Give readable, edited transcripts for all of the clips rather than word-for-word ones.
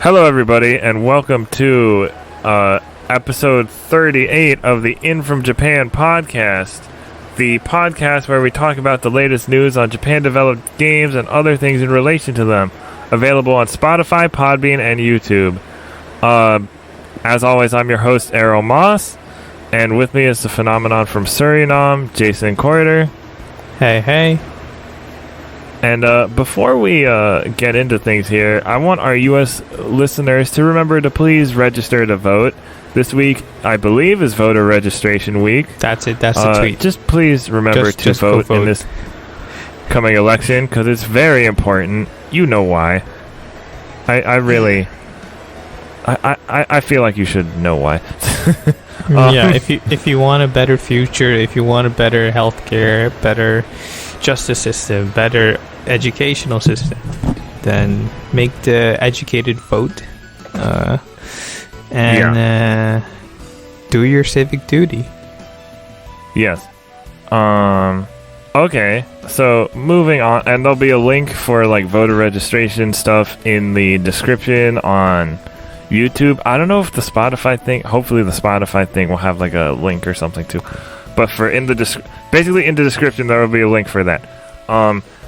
Hello, everybody, and welcome to episode 38 of the In From Japan podcast, the podcast where we talk about the latest news on Japan-developed games and other things in relation to them. Available on Spotify, Podbean, and YouTube. As always, I'm your host, Erroll Moss, and with me is the phenomenon from Suriname, Jason Corder. Hey, hey. And before we get into things here, I want our U.S. listeners to remember to please register to vote. This week, I believe, is voter registration week. That's it. That's the tweet. Just please remember to vote in this coming election, because it's very important. You know why. I feel like you should know why. Yeah, if you want a better future, if you want a better healthcare, better justice system, better educational system, then make the educated vote and do your civic duty. Yes. Okay, so moving on, and there'll be a link for like voter registration stuff in the description on YouTube. I don't know if the Spotify thing, hopefully the Spotify thing will have like a link or something too. But for basically in the description there will be a link for that.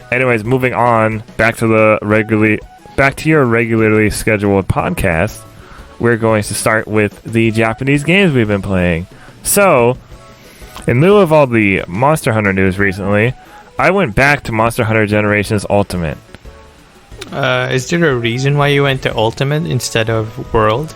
Anyways, moving on back to your regularly scheduled podcast. We're going to start with the Japanese games we've been playing. So, in lieu of all the Monster Hunter news recently, I went back to Monster Hunter Generations Ultimate. Is there a reason why you went to Ultimate instead of World?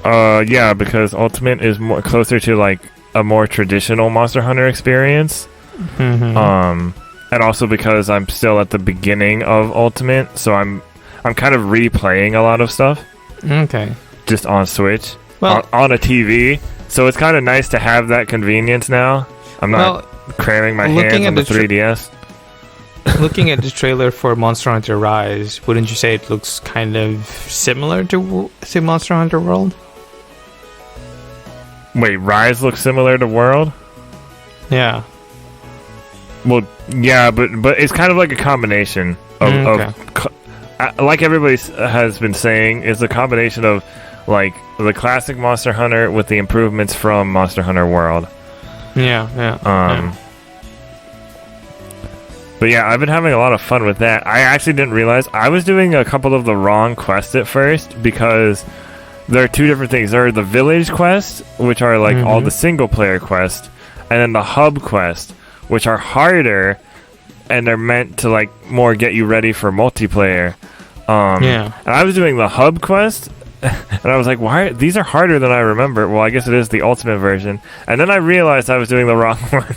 Yeah, because Ultimate is more closer to like a more traditional Monster Hunter experience. Mm-hmm. And also because I'm still at the beginning of Ultimate, so I'm kind of replaying a lot of stuff. Okay. Just on Switch, well, on a TV. So it's kind of nice to have that convenience now. I'm not cramming my hands on the 3DS. Looking at the trailer for Monster Hunter Rise, wouldn't you say it looks kind of similar to Monster Hunter World? Wait, Rise looks similar to World? Yeah. Well, yeah, but it's kind of like a combination of like everybody has been saying, is a combination of like the classic Monster Hunter with the improvements from Monster Hunter World. Yeah. But yeah, I've been having a lot of fun with that. I actually didn't realize I was doing a couple of the wrong quests at first, because there are two different things. There are the village quests, which are like all the single player quests, and then the hub quest, which are harder, and they're meant to like more get you ready for multiplayer. And I was doing the hub quest, and I was like, why? These are harder than I remember. Well, I guess it is the ultimate version. And then I realized I was doing the wrong one.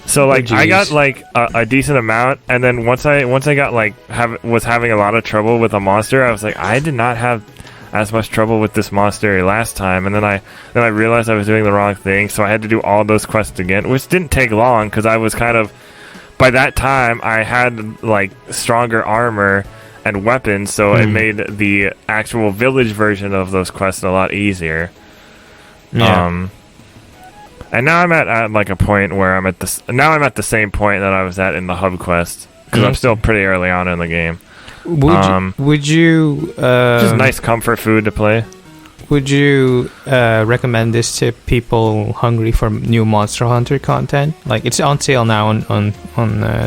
So like I got like a decent amount, and then once I got like was having a lot of trouble with a monster, I was like, I did not have as much trouble with this monster last time, and then I realized I was doing the wrong thing, so I had to do all those quests again, which didn't take long because I was kind of, by that time I had like stronger armor and weapons, so it made the actual village version of those quests a lot easier. And now I'm at like a point where I'm at the same point that I was at in the hub quest, because I'm still pretty early on in the game. Would you just nice comfort food to play? Would you recommend this to people hungry for new Monster Hunter content? Like, it's on sale now on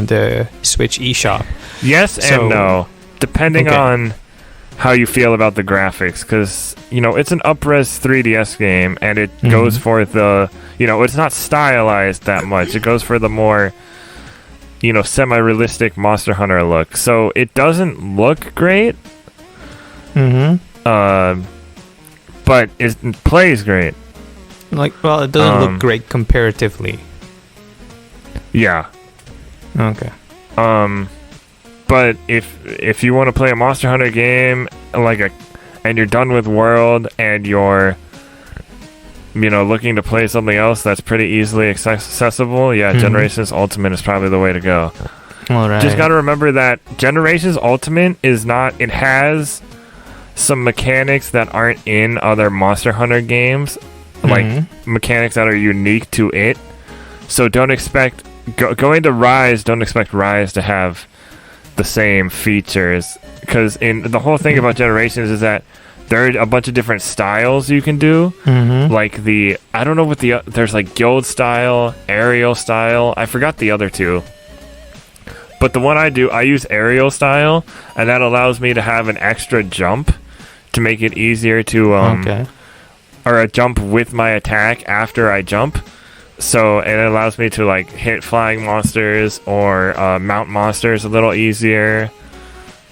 the Switch eShop. Yes and no, depending on how you feel about the graphics, because it's an up-res 3DS game, and it goes for the it's not stylized that much. It goes for the more semi-realistic Monster Hunter look, so it doesn't look great. But it plays great. Like, well, it doesn't look great comparatively. Yeah. Okay. But if you want to play a Monster Hunter game and you're done with World, and you're looking to play something else that's pretty easily accessible, Generations Ultimate is probably the way to go. All right. Just got to remember that Generations Ultimate it has some mechanics that aren't in other Monster Hunter games, like mechanics that are unique to it. So don't expect going to Rise. Don't expect Rise to have the same features, because in the whole thing about Generations is that there are a bunch of different styles you can do. Like I don't know what there's like guild style, aerial style. I forgot the other two. But the one I use aerial style, and that allows me to have an extra jump to make it easier to or a jump with my attack after I jump. So it allows me to like hit flying monsters or mount monsters a little easier.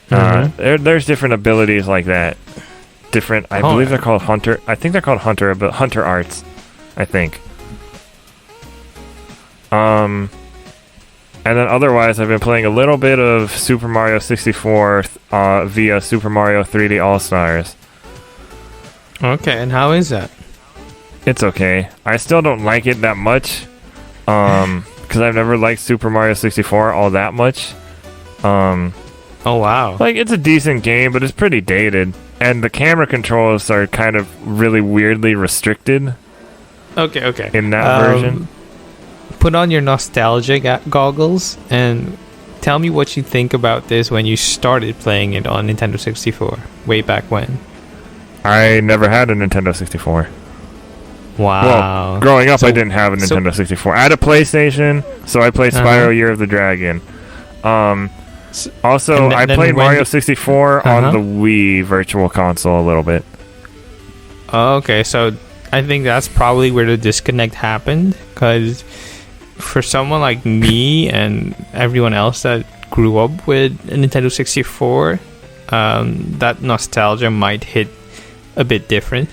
There's different abilities like that. I believe they're called Hunter. I think they're called Hunter, but Hunter Arts, I think. And then otherwise, I've been playing a little bit of Super Mario 64 via Super Mario 3D All-Stars. Okay, and how is that? It's okay. I still don't like it that much, because I've never liked Super Mario 64 all that much. Oh wow! Like, it's a decent game, but it's pretty dated, and the camera controls are kind of really weirdly restricted. Okay. In that version. Put on your nostalgic goggles and tell me what you think about this when you started playing it on Nintendo 64, way back when. I never had a Nintendo 64. Wow. Well, growing up, I didn't have a Nintendo 64. I had a PlayStation, so I played Spyro Year of the Dragon. Also, I played Mario 64 on the Wii Virtual Console a little bit. Okay, so I think that's probably where the disconnect happened, because for someone like me and everyone else that grew up with a Nintendo 64, that nostalgia might hit a bit different.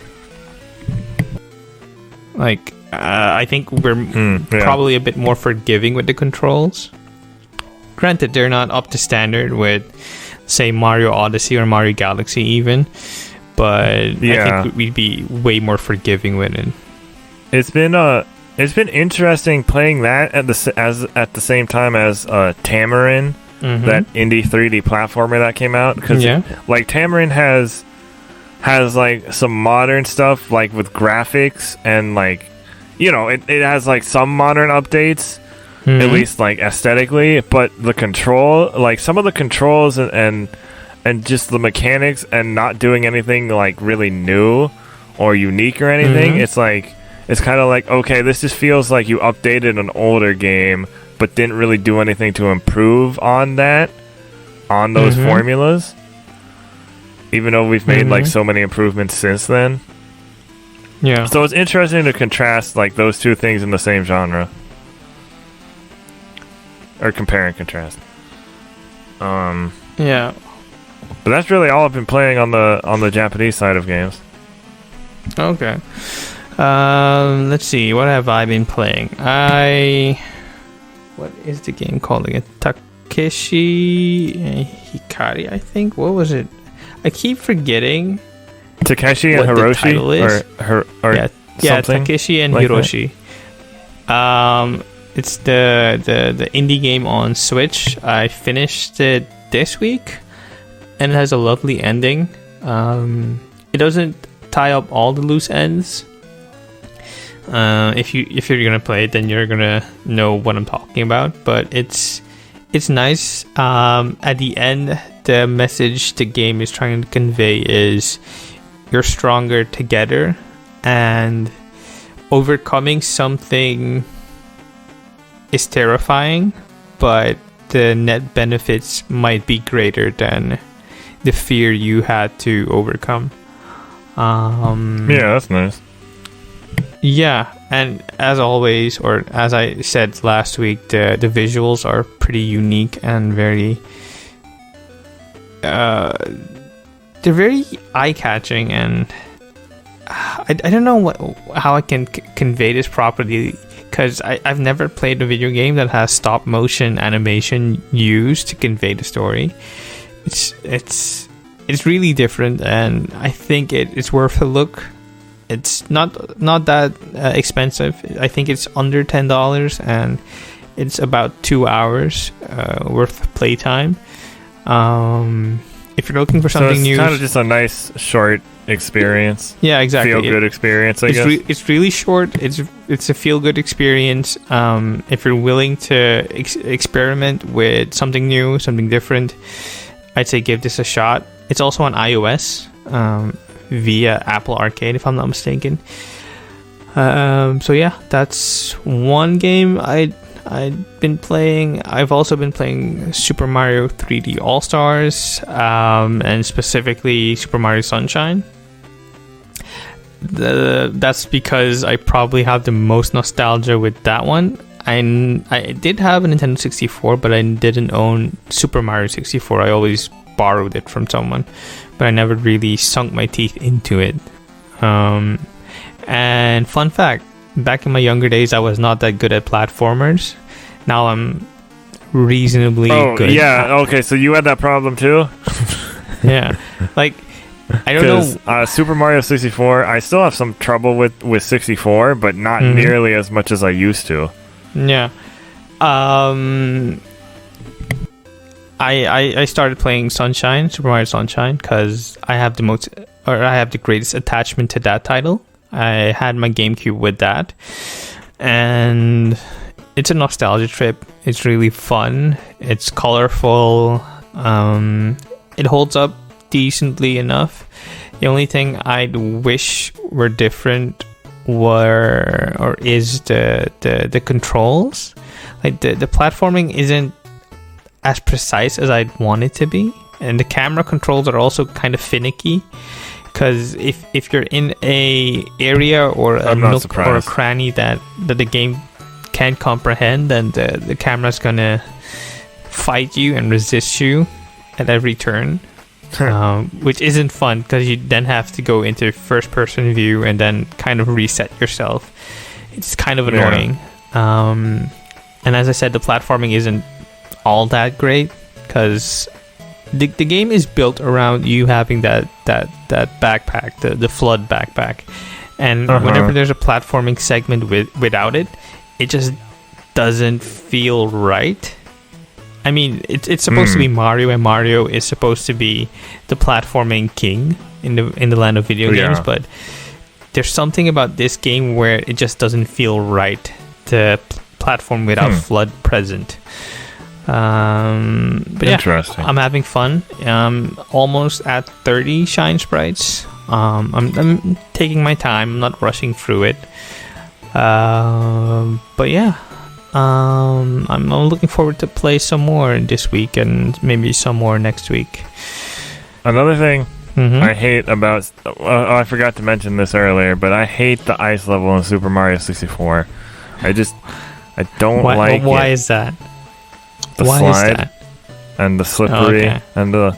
Like, I think we're probably a bit more forgiving with the controls. Granted, they're not up to standard with, say, Mario Odyssey or Mario Galaxy even, but I think we'd be way more forgiving with it. It's been interesting playing that at the same time as Tamarin, that indie 3D platformer that came out, because like Tamarin has like some modern stuff, like with graphics, and like, you know, it has like some modern updates, at least like aesthetically, but the control, like some of the controls and just the mechanics, and not doing anything like really new or unique or anything, it's like, it's kind of like, okay, this just feels like you updated an older game but didn't really do anything to improve on those formulas, even though we've made like so many improvements since then. So it's interesting to contrast like those two things in the same genre, or compare and contrast. But that's really all I've been playing on the Japanese side of games. Okay. Let's see, what have I been playing? What is the game called again? Takeshi Hikari, I think. What was it? I keep forgetting. Takeshi and Hiroshi, or something? Takeshi and like Hiroshi. It's the indie game on Switch. I finished it this week, and it has a lovely ending. It doesn't tie up all the loose ends. If you're gonna play it, then you're gonna know what I'm talking about. But it's nice. At the end, the message the game is trying to convey is you're stronger together, and overcoming something is terrifying, but the net benefits might be greater than the fear you had to overcome. That's nice. Yeah, and as always, or as I said last week, the visuals are pretty unique and very they're very eye-catching, and I don't know how I can convey this properly, because I've never played a video game that has stop motion animation used to convey the story. It's really different, and I think it's worth a look. It's not that expensive. I think it's under $10, and it's about 2 hours worth of playtime. if you're looking for So something it's new, kind of just a nice short experience. yeah, exactly. Feel good experience, I guess. It's really short. It's a feel good experience. If you're willing to experiment with something new, something different, I'd say give this a shot. It's also on iOS via Apple Arcade, if I'm not mistaken. So yeah, that's one game I've been playing. I've also been playing Super Mario 3D All Stars, and specifically Super Mario Sunshine. That's because I probably have the most nostalgia with that one. I did have a Nintendo 64, but I didn't own Super Mario 64. I always borrowed it from someone, but I never really sunk my teeth into it. And fun fact, back in my younger days, I was not that good at platformers. Now I'm reasonably good. Oh, yeah. Okay, so you had that problem too? Yeah. Like, I don't know. Super Mario 64, I still have some trouble with 64, but not nearly as much as I used to. Yeah. I started playing Super Mario Sunshine, because I have the greatest attachment to that title. I had my GameCube with that, and it's a nostalgia trip. It's really fun. It's colorful. It holds up decently enough. The only thing I'd wish were different is the controls. Like the platforming isn't as precise as I'd want it to be, and the camera controls are also kind of finicky. Because if you're in a area or a nook or a cranny that the game can't comprehend, then the camera's gonna fight you and resist you at every turn, which isn't fun, because you then have to go into first person view and then kind of reset yourself. It's kind of annoying. And as I said, the platforming isn't all that great, because the game is built around you having that backpack, the flood backpack, and whenever there's a platforming segment without it, it just doesn't feel right. I mean, it's supposed to be Mario, and Mario is supposed to be the platforming king in the land of video games, but there's something about this game where it just doesn't feel right to platform without flood present. But interesting. I'm having fun. Almost at 30 shine sprites. I'm taking my time. I'm not rushing through it. But yeah, I'm looking forward to play some more this week, and maybe some more next week. Another thing I hate about I forgot to mention this earlier, but I hate the ice level in Super Mario 64. I don't like it. Why is that? The slide and the slippery and the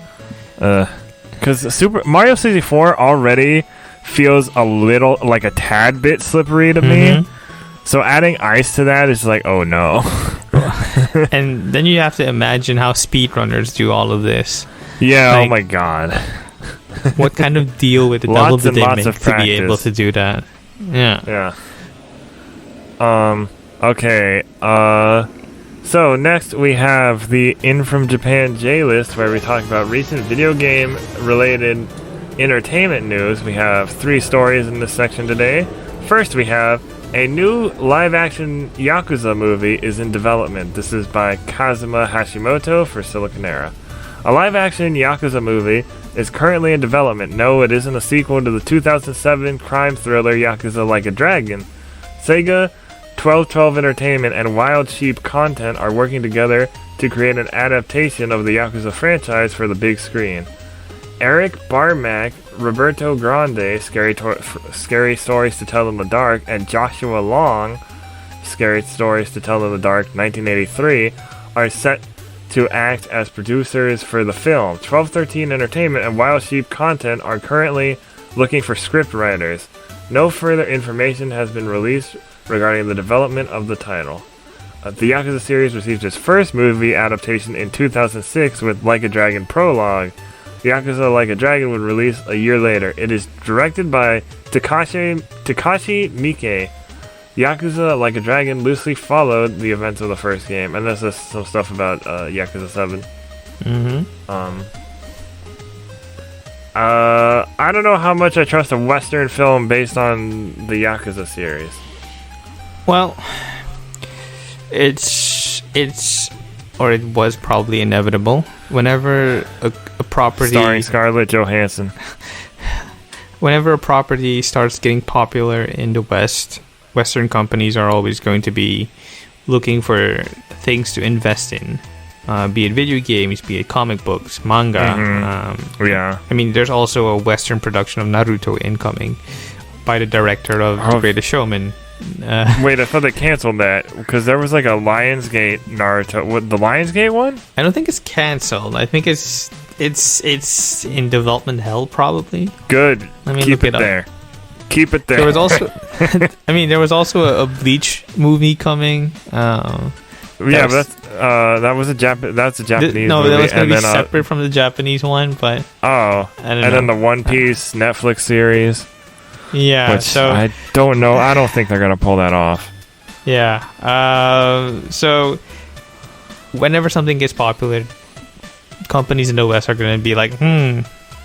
because Super Mario 64 already feels a little, like a tad bit slippery to me, so adding ice to that is like, oh no. And then you have to imagine how speedrunners do all of this. Yeah, like, oh my god. What kind of deal with the devil did they make to be able to do that? Yeah. Okay. So next we have the In From Japan J list, where we talk about recent video game related entertainment news. We have 3 stories in this section today. First, we have a new live action Yakuza movie is in development. This is by Kazuma Hashimoto for Siliconera. A live action Yakuza movie is currently in development. No, it isn't a sequel to the 2007 crime thriller Yakuza Like a Dragon. Sega, 1212 Entertainment, and Wild Sheep Content are working together to create an adaptation of the Yakuza franchise for the big screen. Eric Barmack, Roberto Grande, Scary Stories to Tell in the Dark, and Joshua Long, Scary Stories to Tell in the Dark 1983, are set to act as producers for the film. 1213 Entertainment and Wild Sheep Content are currently looking for script writers. No further information has been released regarding the development of the title. The Yakuza series received its first movie adaptation in 2006 with Like a Dragon Prologue. Yakuza Like a Dragon would release a year later. It is directed by Takashi Miike. Yakuza Like a Dragon loosely followed the events of the first game, and this is some stuff about Yakuza 7. I don't know how much I trust a Western film based on the Yakuza series. Well, it was probably inevitable. Whenever a property starring Scarlett Johansson. Whenever a property starts getting popular in the West, Western companies are always going to be looking for things to invest in. Be it video games, be it comic books, manga. Yeah. I mean, there's also a Western production of Naruto incoming by the director of The Greatest Showman. Wait, I thought they canceled that because there was like a Lionsgate Naruto. What, the Lionsgate one? I don't think it's canceled. I think it's in development hell probably. Good. Let me Keep look it up. there. Keep it there. There was also, I mean, there was also a Bleach movie coming. Yeah, but that was a That's a Japanese movie. No, that was going to be separate from the Japanese one, but then the One Piece Netflix series. Yeah, which so I don't know. I don't think they're going to pull that off. Yeah. So whenever something gets popular, companies in the West are going to be like,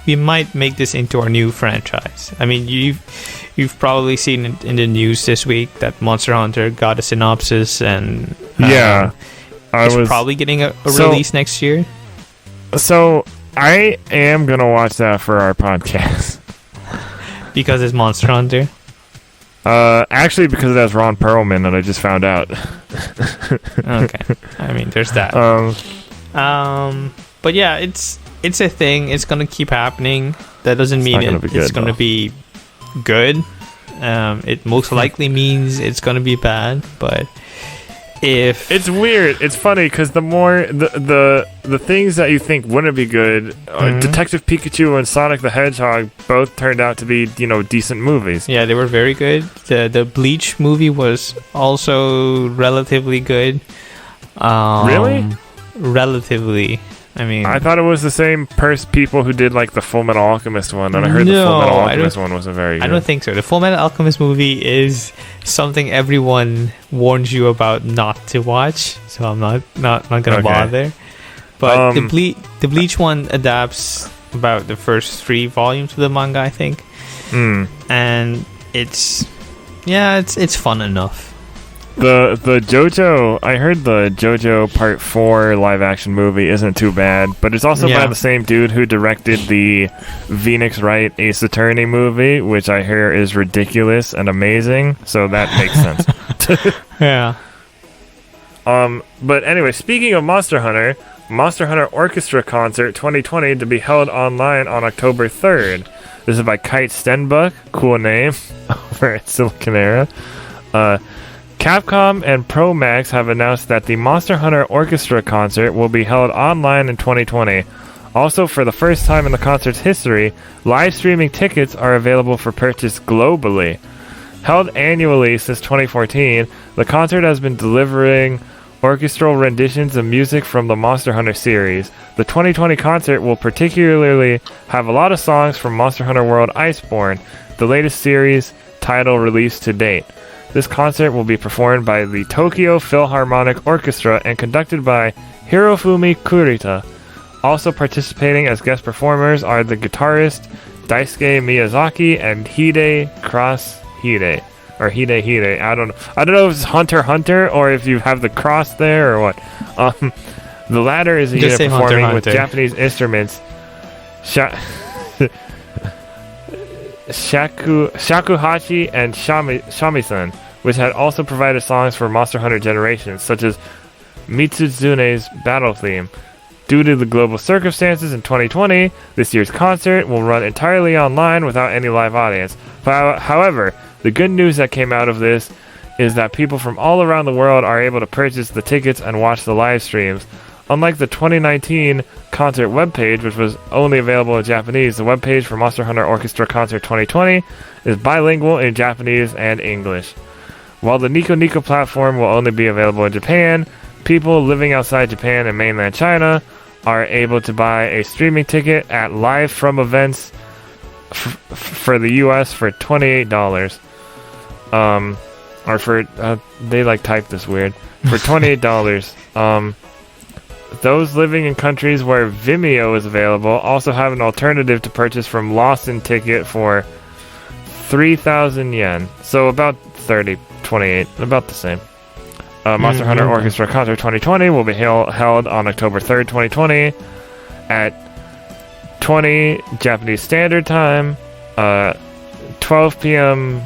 we might make this into our new franchise. I mean, you've probably seen it in the news this week that Monster Hunter got a synopsis, and it's probably getting a release next year. So I am gonna watch that for our podcast because it's Monster Hunter. Actually, because it has Ron Perlman, and I just found out. Okay, I mean, there's that. But yeah, it's a thing. It's gonna keep happening. That doesn't mean it's gonna be good. It most likely means it's gonna be bad. But if it's weird, it's funny because the more the things that you think wouldn't be good, Detective Pikachu and Sonic the Hedgehog both turned out to be decent movies. Yeah, they were very good. The Bleach movie was also relatively good. Really? Relatively. I mean, I thought it was the same people who did like the Full Metal Alchemist one, and I heard the Full Metal Alchemist one wasn't very good. I don't think so. The Full Metal Alchemist movie is something everyone warns you about not to watch, so I'm not gonna bother. But the Bleach one adapts about the first 3 volumes of the manga, I think, and it's fun enough. The JoJo, I heard the JoJo Part 4 live action movie isn't too bad, but it's also by the same dude who directed the Phoenix Wright Ace Attorney movie, which I hear is ridiculous and amazing, so that makes sense. Yeah. But anyway, speaking of Monster Hunter Orchestra Concert 2020 to be held online on October 3rd. This is by Kite Stenbuck, cool name, over at Siliconera. Capcom and Promax have announced that the Monster Hunter Orchestra concert will be held online in 2020. Also, for the first time in the concert's history, live streaming tickets are available for purchase globally. Held annually since 2014, the concert has been delivering orchestral renditions of music from the Monster Hunter series. The 2020 concert will particularly have a lot of songs from Monster Hunter World Iceborne, the latest series title released to date. This concert will be performed by the Tokyo Philharmonic Orchestra and conducted by Hirofumi Kurita. Also participating as guest performers are the guitarist Daisuke Miyazaki and Hide Cross Hide. Or Hide. I don't know if it's Hunter Hunter or if you have the cross there or what. The latter is a unit performing Hunter. With Japanese instruments. Shakuhachi and Shamisen, which had also provided songs for Monster Hunter Generations, such as Mitsuzune's battle theme. Due to the global circumstances in 2020, this year's concert will run entirely online without any live audience. However, the good news that came out of this is that people from all around the world are able to purchase the tickets and watch the live streams. Unlike the 2019 concert webpage, which was only available in Japanese, the webpage for Monster Hunter Orchestra Concert 2020 is bilingual in Japanese and English. While the Nico Nico platform will only be available in Japan, people living outside Japan and mainland China are able to buy a streaming ticket at Live From Events for the US for $28. Or for, they like typed this weird, for $28. those living in countries where Vimeo is available also have an alternative to purchase from Lawson Ticket for 3,000 yen. So about 28, about the same. Monster Hunter Orchestra Concert 2020 will be held on October 3rd, 2020 at 20 Japanese Standard Time, 12 p.m.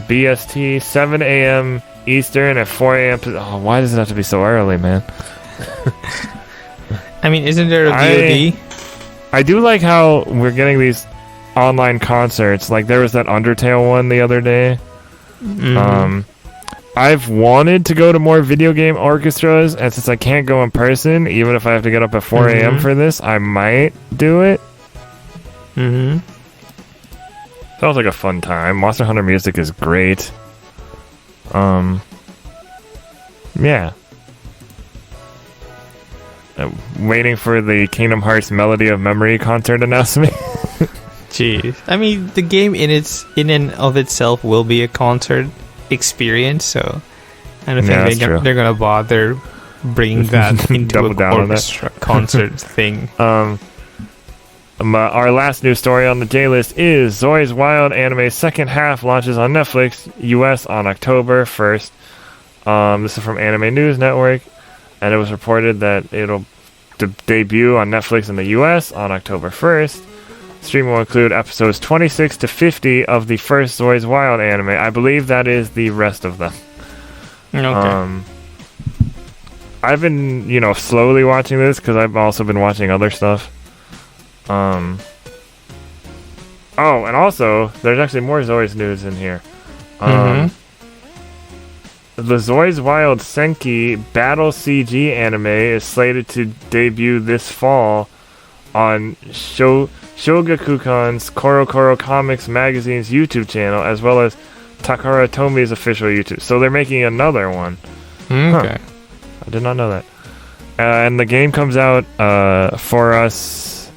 BST, 7 a.m. Eastern, at 4 a.m. Oh, why does it have to be so early, man? I mean, isn't there a VOD? I do like how we're getting these online concerts. Like, there was that Undertale one the other day. I've wanted to go to more video game orchestras, and since I can't go in person, even if I have to get up at 4 a.m. for this, I might do it. Sounds like a fun time. Monster Hunter music is great. Yeah. Waiting for the Kingdom Hearts Melody of Memory concert announcement. Jeez. I mean, the game in and of itself will be a concert experience, so I don't think they're gonna bother bringing that into an orchestra concert thing. Our last news story on the J list is Zoi's Wild Anime's second half launches on Netflix US on October 1st. This is from Anime News Network, and it was reported that it'll debut on Netflix in the US on October 1st. Stream will include episodes 26 to 50 of the first Zoi's Wild anime. I believe that is the rest of them. Okay. I've been, slowly watching this because I've also been watching other stuff. Oh, and also, there's actually more Zoi's news in here. The Zoi's Wild Senki Battle CG anime is slated to debut this fall on Shogakukan's Koro Koro Comics Magazine's YouTube channel, as well as Takara Tomi's official YouTube. So they're making another one. Okay. I did not know that. And the game comes out for us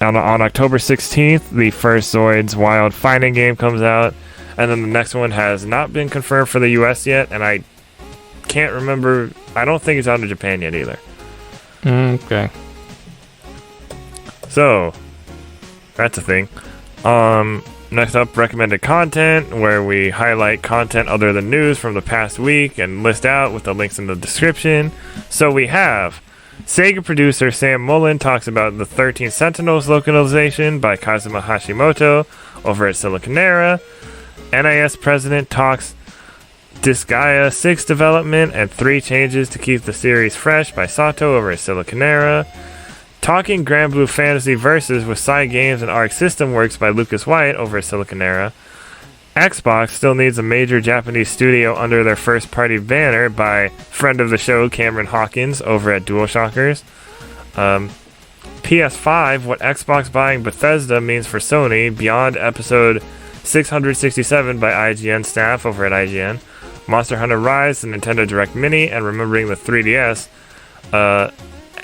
on October 16th. The first Zoids Wild fighting game comes out. And then the next one has not been confirmed for the US yet. And I can't remember. I don't think it's out in Japan yet either. Okay. So, that's a thing. Next up, recommended content, where we highlight content other than news from the past week and list out with the links in the description. So we have Sega producer Sam Mullen talks about the 13 Sentinels localization by Kazuma Hashimoto over at Siliconera. NIS president talks Disgaea 6 development and 3 changes to keep the series fresh by Sato over at Siliconera. Talking Grand Blue Fantasy Versus with Side Games and Arc System Works by Lucas White over at Siliconera. Xbox still needs a major Japanese studio under their first-party banner by friend of the show Cameron Hawkins over at DualShockers. PS5, what Xbox buying Bethesda means for Sony, beyond episode 667 by IGN staff over at IGN. Monster Hunter Rise, the Nintendo Direct Mini, and remembering the 3DS.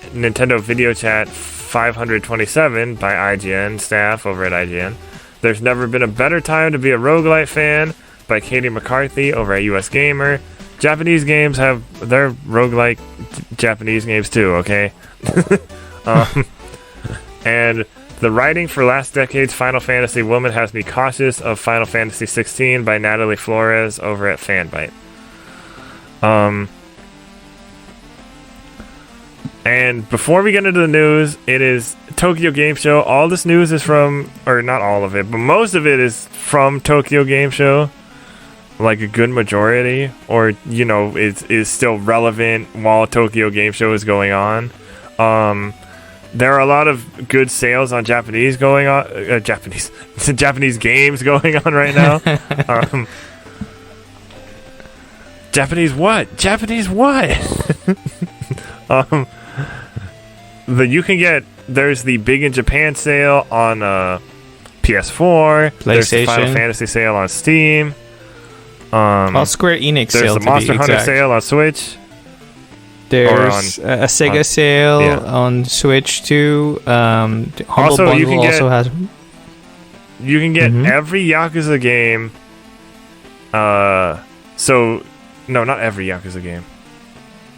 Nintendo Video Chat 527 by IGN staff over at IGN. There's never been a better time to be a roguelite fan by Katie McCarthy over at US Gamer. Japanese games have their roguelike Japanese games too, okay? And the writing for last decade's Final Fantasy woman has me cautious of Final Fantasy 16 by Natalie Flores over at Fanbyte. And before we get into the news, it is Tokyo Game Show. All this news is from, or not all of it, but most of it is from Tokyo Game Show. Like a good majority, or, is still relevant while Tokyo Game Show is going on. There are a lot of good sales on Japanese going on, Japanese games going on right now. Japanese what? Japanese what? There's the Big in Japan sale on PS4. There's the Final Fantasy sale on Steam. Square Enix there's sale. There's the Monster Hunter sale on Switch. There's a Sega sale on Switch too. Also, you can get every Yakuza game. No, not every Yakuza game.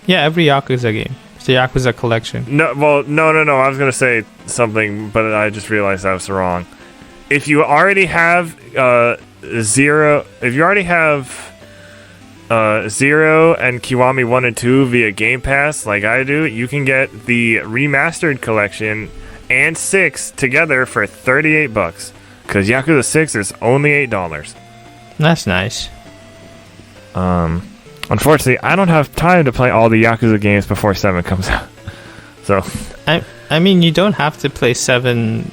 Yeah, every Yakuza game. The Yakuza collection. No, well, no. I was gonna say something, but I just realized I was wrong. If you already have Zero and Kiwami 1 and 2 via Game Pass, like I do, you can get the remastered collection and 6 together for $38. Because Yakuza 6 is only $8. That's nice. Unfortunately, I don't have time to play all the Yakuza games before 7 comes out. So, I mean, you don't have to play 7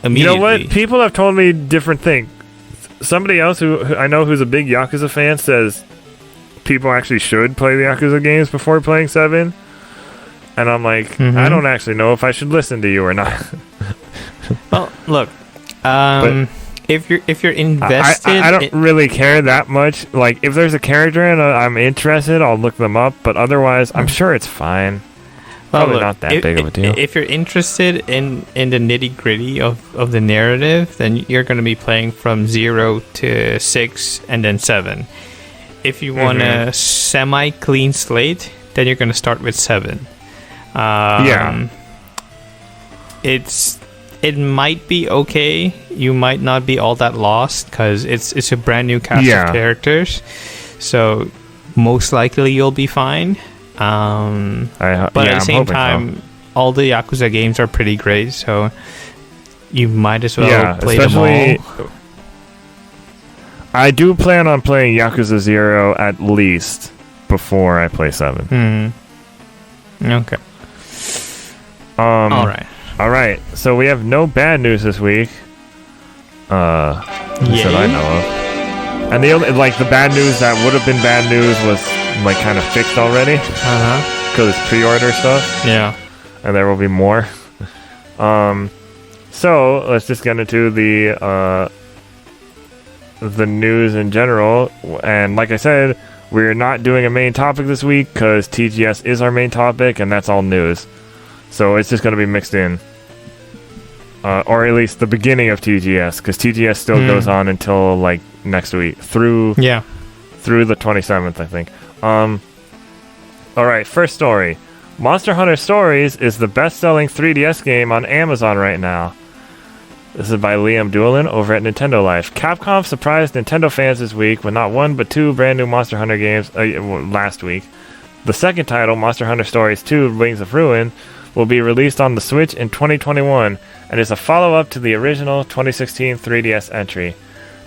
immediately. You know what? People have told me different things. Somebody else who I know who's a big Yakuza fan says people actually should play the Yakuza games before playing 7. And I'm like, I don't actually know if I should listen to you or not. Well, look, if you're invested, I don't really care that much. Like, if there's a character and I'm interested, I'll look them up. But otherwise, I'm sure it's fine. Probably not that big of a deal. If you're interested in the nitty gritty of the narrative, then you're going to be playing from 0 to 6 and then 7. If you want a semi clean slate, then you're going to start with 7. It might be okay. You might not be all that lost because it's a brand new cast of characters, so most likely you'll be fine. But at the same time, all the Yakuza games are pretty great, so you might as well play them all. I do plan on playing Yakuza 0 at least before I play 7. Okay. All right. So we have no bad news this week. That I know of. And the only, the bad news that would have been bad news was kind of fixed already. Because it's pre-order stuff. Yeah. And there will be more. So let's just get into the news in general. And like I said, we're not doing a main topic this week because TGS is our main topic, and that's all news. So it's just going to be mixed in. Or at least the beginning of TGS, because TGS still goes on until next week through the 27th, I think. Alright, first story. Monster Hunter Stories is the best-selling 3DS game on Amazon right now. This is by Liam Doolin over at Nintendo Life. Capcom surprised Nintendo fans this week with not one but 2 brand new Monster Hunter games last week. The second title, Monster Hunter Stories 2 Wings of Ruin, will be released on the Switch in 2021 and is a follow-up to the original 2016 3DS entry.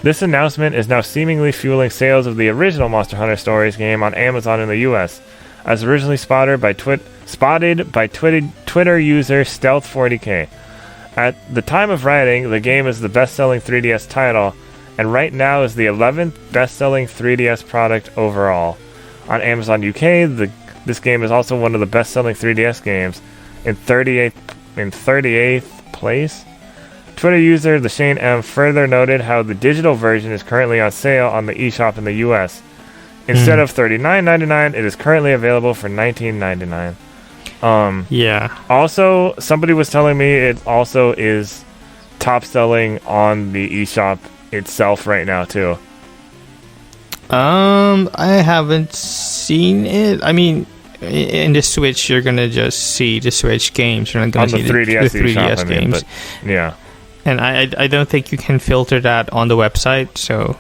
This announcement is now seemingly fueling sales of the original Monster Hunter Stories game on Amazon in the US, as originally spotted by Twitter user Stealth40k. At the time of writing, the game is the best-selling 3DS title, and right now is the 11th best-selling 3DS product overall. On Amazon UK, this game is also one of the best-selling 3DS games, in 38th place. Twitter user The Shane M further noted how the digital version is currently on sale on the eShop in the US. Instead of $39.99, it is currently available for $19.99. Also, somebody was telling me it also is top selling on the eShop itself right now too. I haven't seen it. I mean, in the Switch, you're gonna just see the Switch games. You're not gonna see the 3DS games. Yeah. And I don't think you can filter that on the website. So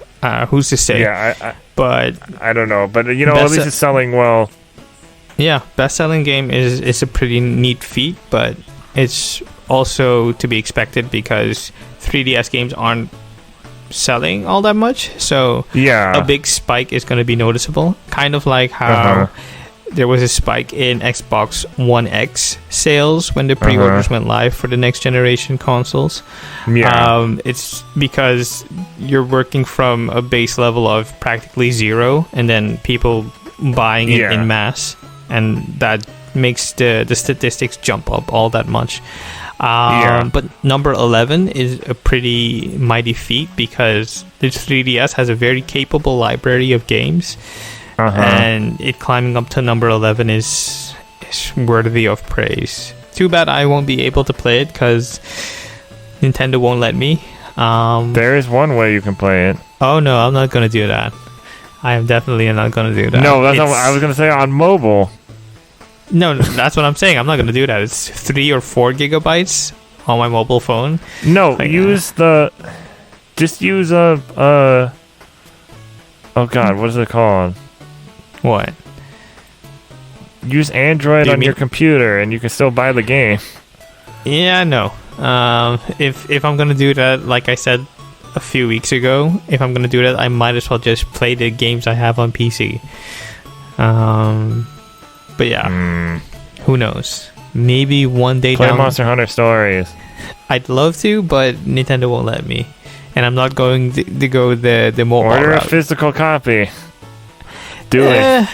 who's to say? Yeah, but I don't know. But at least it's selling well. Yeah, best-selling game is a pretty neat feat, but it's also to be expected because 3DS games aren't selling all that much. So a big spike is going to be noticeable. Kind of like how there was a spike in Xbox One X sales when the pre-orders went live for the next generation consoles. It's because you're working from a base level of practically 0 and then people buying it in mass, and that makes the statistics jump up all that much. But number 11 is a pretty mighty feat because the 3DS has a very capable library of games. And it climbing up to number 11 is worthy of praise. Too bad I won't be able to play it because Nintendo won't let me. There is one way you can play it. Oh no, I'm not going to do that. I am definitely not going to do that. No, that's not what I was going to say on mobile. No, that's what I'm saying. I'm not going to do that. It's 3 or 4 gigabytes on my mobile phone. No, just use a oh god, what is it called? What? Use Android on your computer and you can still buy the game. Yeah, no. If I'm gonna do that, like I said a few weeks ago, if I'm gonna do that, I might as well just play the games I have on PC. But yeah, who knows? Maybe one day play Monster Hunter Stories. I'd love to, but Nintendo won't let me, and I'm not going to go the mobile Order route. a physical copy. Do it.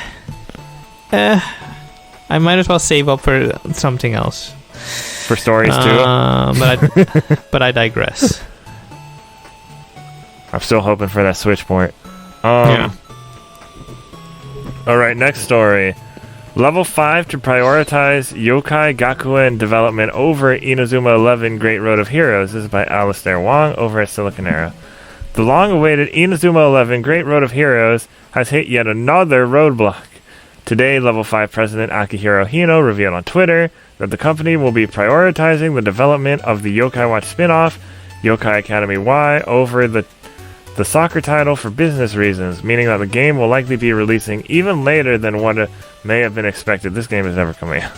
I might as well save up for something else. For Stories too. But I digress. I'm still hoping for that Switch port. Yeah. Alright, next story. Level 5 to prioritize Yokai Gakuen development over Inazuma 11 Great Road of Heroes. This is by Alistair Wong over at Silicon Era. The long-awaited Inazuma 11 Great Road of Heroes has hit yet another roadblock. Today, Level 5 President Akihiro Hino revealed on Twitter that the company will be prioritizing the development of the Yokai Watch spin-off, Yokai Academy Y, over the soccer title for business reasons, meaning that the game will likely be releasing even later than what may have been expected. This game is never coming out.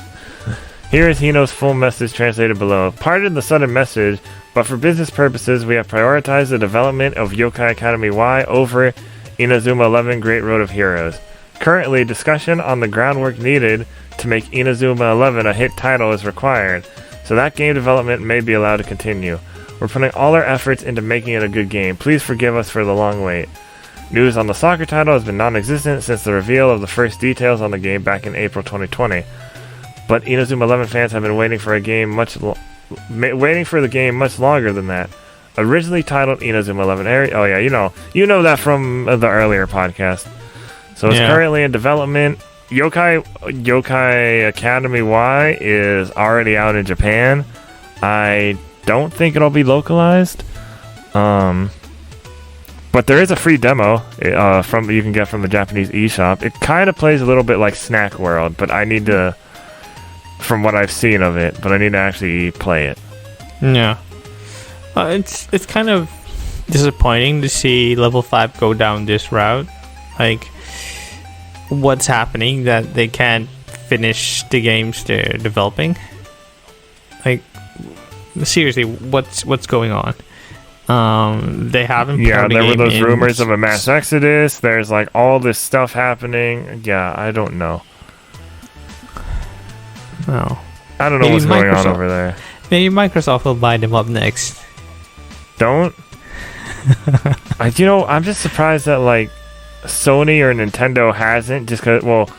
Here is Hino's full message translated below. Pardon the sudden message, but for business purposes, we have prioritized the development of Yokai Academy Y over Inazuma 11 Great Road of Heroes. Currently, discussion on the groundwork needed to make Inazuma 11 a hit title is required, so that game development may be allowed to continue. We're putting all our efforts into making it a good game. Please forgive us for the long wait. News on the soccer title has been non-existent since the reveal of the first details on the game back in April 2020. But Inazuma 11 fans have been waiting for the game much longer than that. Originally titled Inazuma 11 oh yeah, you know that from the earlier podcast. So it's currently in development. Yokai Academy Y is already out in Japan. I don't think it'll be localized. But there is a free demo you can get from the Japanese eShop. It kind of plays a little bit like Snack World, but I need to, from what I've seen of it, but I need to actually play it. Yeah. It's kind of disappointing to see Level 5 go down this route. Like, what's happening that they can't finish the games they're developing? Like, seriously, what's going on? They haven't. Yeah, there were those rumors of a mass exodus. There's like all this stuff happening. Yeah, I don't know. Well, I don't know what's going on over there. Maybe Microsoft will buy them up next. Don't. I'm just surprised that like Sony or Nintendo hasn't, just because, well,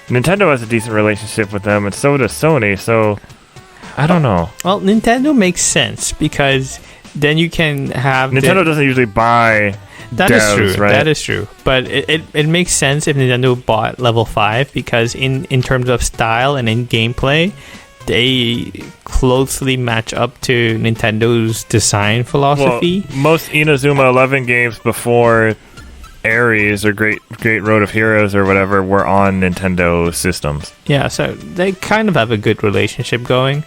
Nintendo has a decent relationship with them, and so does Sony, so I don't know. Well, Nintendo makes sense, because then you can have... Nintendo doesn't usually buy devs, is true, right? That is true. But it makes sense if Nintendo bought Level 5, because in terms of style and in gameplay, they closely match up to Nintendo's design philosophy. Well, most Inazuma 11 games before Ares or Great Road of Heroes or whatever were on Nintendo systems. Yeah, so they kind of have a good relationship going.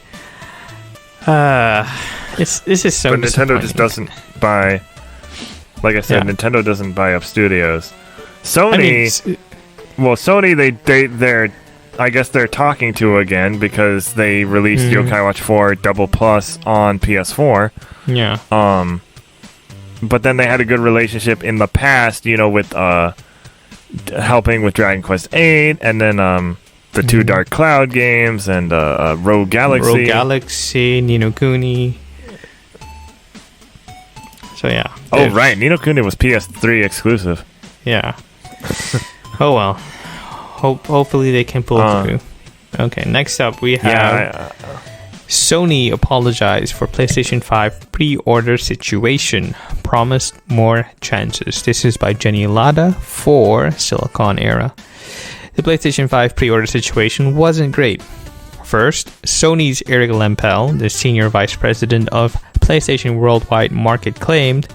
This is so. But Nintendo just doesn't buy. Like I said, Nintendo doesn't buy up studios. Sony, Sony, they're I guess they're talking to again because they released Yokai Watch 4 Double Plus on PS4. Yeah. But then they had a good relationship in the past, with helping with Dragon Quest 8, and then the two Dark Cloud games, and Rogue Galaxy. Ni no Kuni. So yeah. Oh right, Ni no Kuni was PS3 exclusive. Yeah. Oh well. Hopefully they can pull through. Okay, next up we have Sony apologized for PlayStation 5 pre-order situation. Promised more chances. This is by Jenny Lada for Silicon Era. The PlayStation 5 pre-order situation wasn't great. First, Sony's Eric Lempel, the senior vice president of PlayStation Worldwide Market, claimed,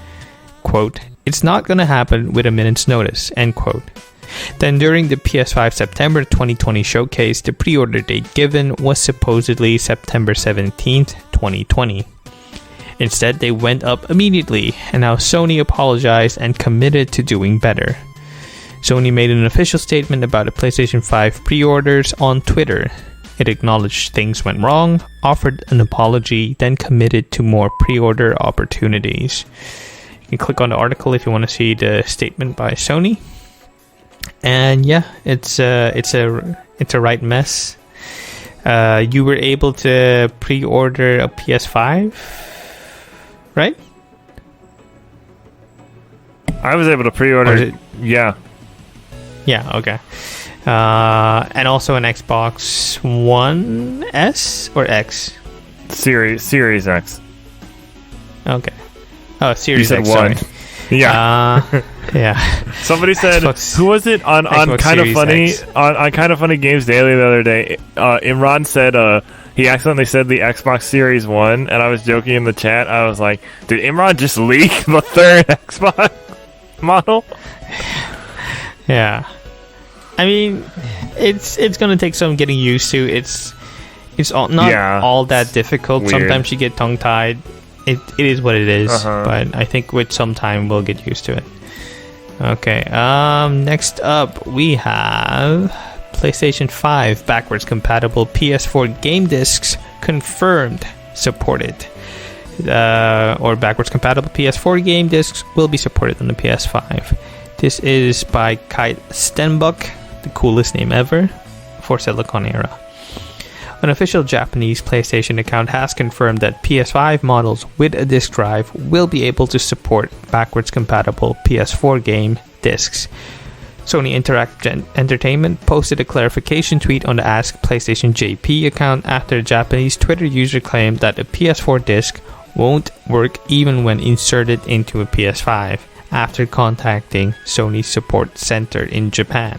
quote, "It's not going to happen with a minute's notice," end quote. Then during the PS5 September 2020 showcase, the pre-order date given was supposedly September 17th, 2020. Instead, they went up immediately, and now Sony apologized and committed to doing better. Sony made an official statement about the PlayStation 5 pre-orders on Twitter. It acknowledged things went wrong, offered an apology, then committed to more pre-order opportunities. You can click on the article if you want to see the statement by Sony. And yeah, it's a right mess. You were able to pre-order a PS5, right? I was able to pre-order. Yeah. Yeah. Okay. And also an Xbox One S or X? Series X. Okay. Oh, Series X. One. Sorry. Yeah. Yeah. Somebody said, Xbox, who was it on Kind of Funny on Kind of Funny Games Daily the other day? Imran said he accidentally said the Xbox Series 1, and I was joking in the chat. I was like, did Imran just leak the third Xbox model? Yeah. I mean, it's gonna take some getting used to. It's not all that difficult. Weird. Sometimes you get tongue tied. It is what it is. But I think with some time we'll get used to it. Okay. Next up we have PlayStation 5 backwards compatible PS4 game discs confirmed supported. Or backwards compatible PS4 game discs will be supported on the PS5. This is by Kite Stenbuck, the coolest name ever for Silicon Era. An official Japanese PlayStation account has confirmed that PS5 models with a disk drive will be able to support backwards compatible PS4 game discs. Sony Interactive Entertainment posted a clarification tweet on the Ask PlayStation JP account after a Japanese Twitter user claimed that a PS4 disc won't work even when inserted into a PS5 after contacting Sony's support center in Japan.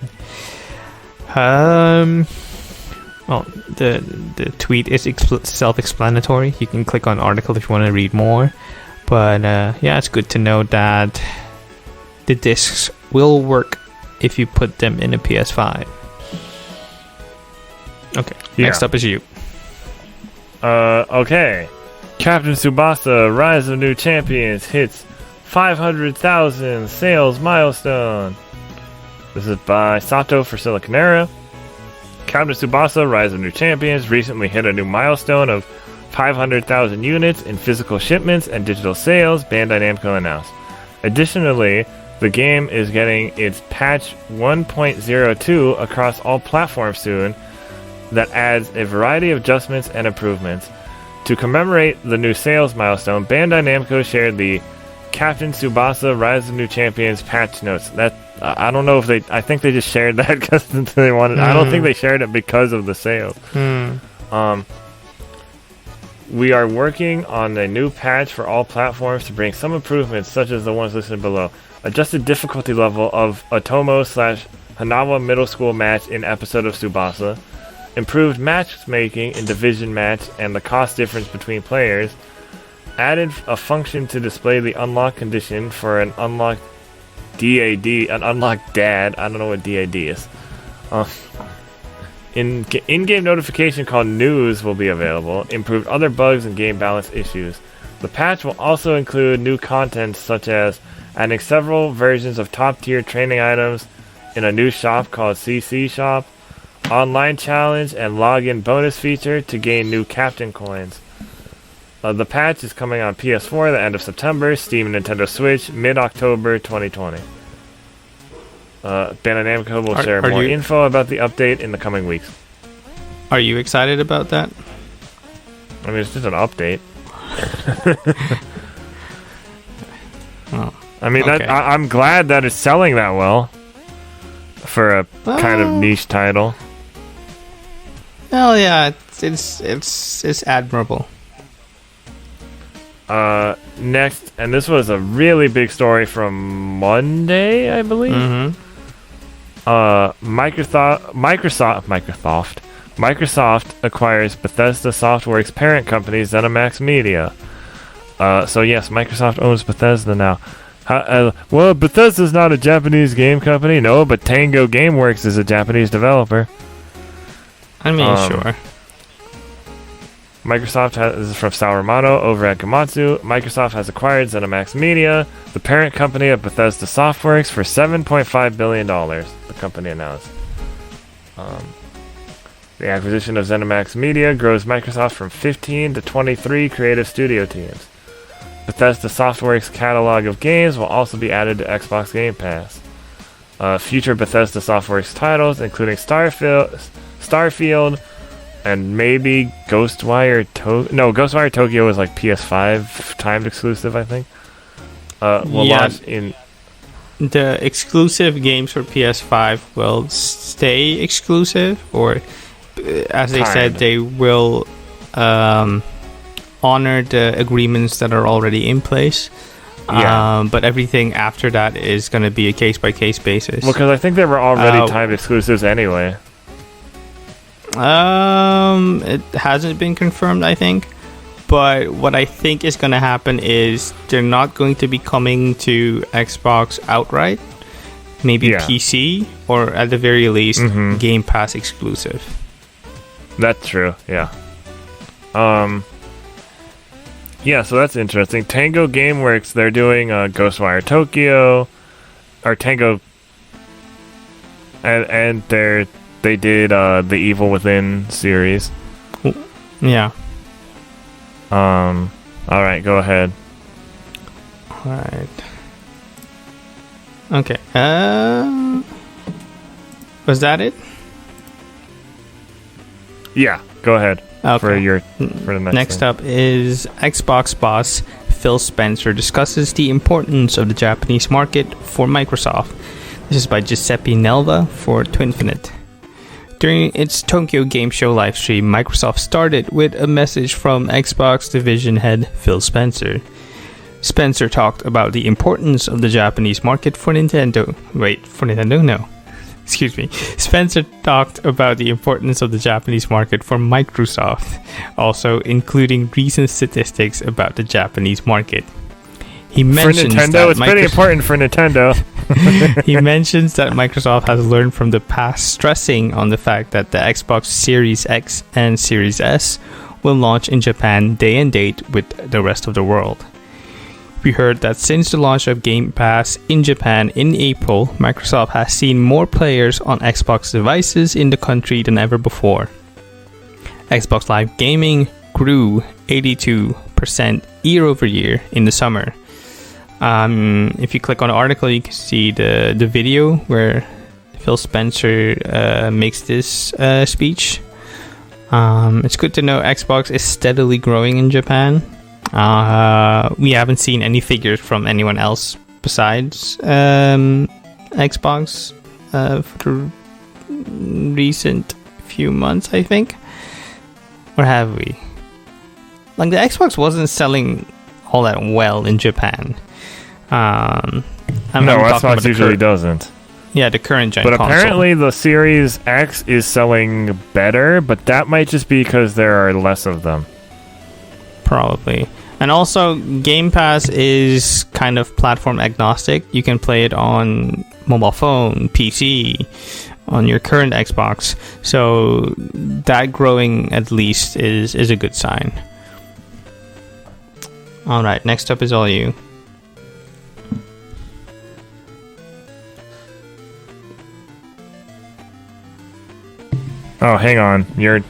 Well, the tweet is self-explanatory. You can click on article if you want to read more. But yeah, it's good to know that the discs will work if you put them in a PS5. Okay, next up is you. Okay. Captain Tsubasa, Rise of New Champions hits 500,000 sales milestone. This is by Sato for Silicon Era. Captain Tsubasa, Rise of New Champions recently hit a new milestone of 500,000 units in physical shipments and digital sales, Bandai Namco announced. Additionally, the game is getting its patch 1.02 across all platforms soon that adds a variety of adjustments and improvements. To commemorate the new sales milestone, Bandai Namco shared the Captain Tsubasa Rise of New Champions patch notes. That I don't know if they. I think they just shared that because they wanted. I don't think they shared it because of the sales. We are working on a new patch for all platforms to bring some improvements, such as the ones listed below. Adjusted difficulty level of Otomo/Hanawa middle school match in episode of Tsubasa. Improved matchmaking in division match and the cost difference between players. Added a function to display the unlock condition for an unlocked DAD, an unlocked DAD. I don't know what DAD is. In-game notification called News will be available. Improved other bugs and game balance issues. The patch will also include new content such as adding several versions of top-tier training items in a new shop called CC Shop, online challenge and login bonus feature to gain new captain coins. The patch is coming on PS4 the end of September, Steam and Nintendo Switch mid-October 2020. Bandai Namco will share more info about the update in the coming weeks. Are you excited about that? I mean, it's just an update. Oh, I mean, okay. I'm glad that it's selling that well for a kind of niche title. Well, yeah, it's admirable. Next, and this was a really big story from Monday, I believe. Microsoft acquires Bethesda Softworks parent company ZeniMax Media. So yes, Microsoft owns Bethesda now. Well, Bethesda's not a Japanese game company. No, but Tango Gameworks is a Japanese developer. I mean, sure. Microsoft this is from Sauramato over at Gamatsu. Microsoft has acquired ZeniMax Media, the parent company of Bethesda Softworks, for $7.5 billion, the company announced. The acquisition of ZeniMax Media grows Microsoft from 15 to 23 creative studio teams. Bethesda Softworks' catalog of games will also be added to Xbox Game Pass. Future Bethesda Softworks titles, including Starfield, and maybe Ghostwire Ghostwire Tokyo is like PS5 timed exclusive, I think. Will launch in... The exclusive games for PS5 will stay exclusive, or as they said, they will honor the agreements that are already in place. But everything after that is going to be a case-by-case basis. Well, because I think they were already timed exclusives anyway. It hasn't been confirmed, I think. But what I think is going to happen is they're not going to be coming to Xbox outright. Maybe PC, or at the very least, Game Pass exclusive. That's true, yeah. Yeah, so that's interesting. Tango Gameworks, they're doing Ghostwire Tokyo, or Tango, and they did the Evil Within series. Yeah. All right, go ahead. All right. Okay. Was that it? Yeah, go ahead. Okay. For the next thing. Up is Xbox boss Phil Spencer discusses the importance of the Japanese market for Microsoft. This is by Giuseppe Nelva for Twinfinite. During its Tokyo Game Show livestream, Microsoft started with a message from Xbox division head Phil Spencer. Spencer talked about the importance of the Japanese market for Nintendo. Wait, for Nintendo? No. Excuse me. Spencer talked about the importance of the Japanese market for Microsoft, also including recent statistics about the Japanese market. He mentions for Nintendo, it's pretty important for Nintendo. He mentions that Microsoft has learned from the past, stressing on the fact that the Xbox Series X and Series S will launch in Japan day and date with the rest of the world. We heard that since the launch of Game Pass in Japan in April, Microsoft has seen more players on Xbox devices in the country than ever before. Xbox Live Gaming grew 82% year over year in the summer. If you click on the article, you can see the video where Phil Spencer makes this speech. It's good to know Xbox is steadily growing in Japan. We haven't seen any figures from anyone else besides Xbox for the recent few months, I think. Or have we? Like, the Xbox wasn't selling all that well in Japan. No, Xbox usually doesn't. Yeah, the current gen But console. apparently the Series X is selling better, but that might just be because there are less of them. Probably. And also, Game Pass is kind of platform agnostic. You can play it on mobile phone, PC, on your current Xbox. So that growing at least is a good sign. Alright, next up is all you. Oh, hang on. You're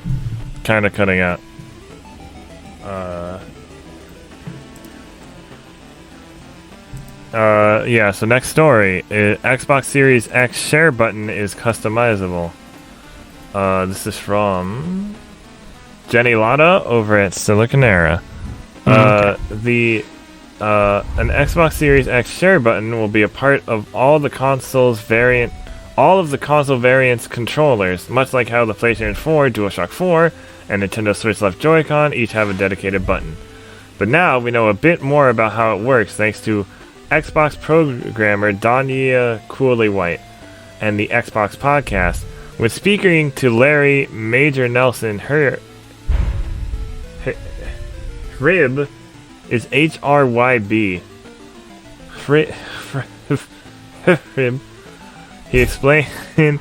kind of cutting out. Yeah, so next story. Xbox Series X share button is customizable. This is from Jenny Latta over at Siliconera. An Xbox Series X share button will be a part of all of the console variants controllers, much like how the PlayStation 4, DualShock 4, and Nintendo Switch Lite Joy-Con each have a dedicated button. But now we know a bit more about how it works thanks to Xbox programmer Danya Cooley-White and the Xbox podcast. When speaking to Larry Major Nelson, Hrib is HRYB. him. He explained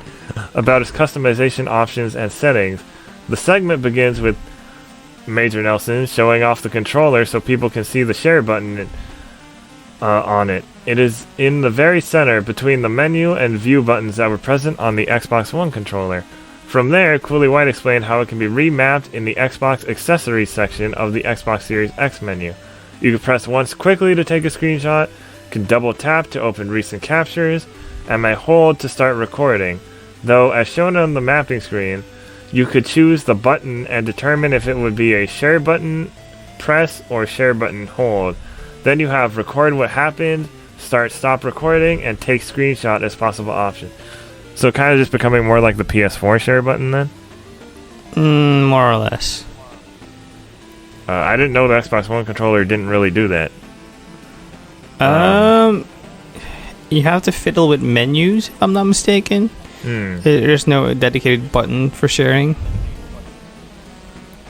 about his customization options and settings. The segment begins with Major Nelson showing off the controller so people can see the share button on it. It is in the very center between the menu and view buttons that were present on the Xbox One controller. From there, Cooley White explained how it can be remapped in the Xbox accessories section of the Xbox Series X menu. You can press once quickly to take a screenshot, can double tap to open recent captures, and may hold to start recording. Though, as shown on the mapping screen, you could choose the button and determine if it would be a share button press or share button hold. Then you have record what happened, stop recording, and take screenshot as possible options. So kind of just becoming more like the PS4 share button then? More or less. I didn't know the Xbox One controller didn't really do that. You have to fiddle with menus, if I'm not mistaken. There's no dedicated button for sharing.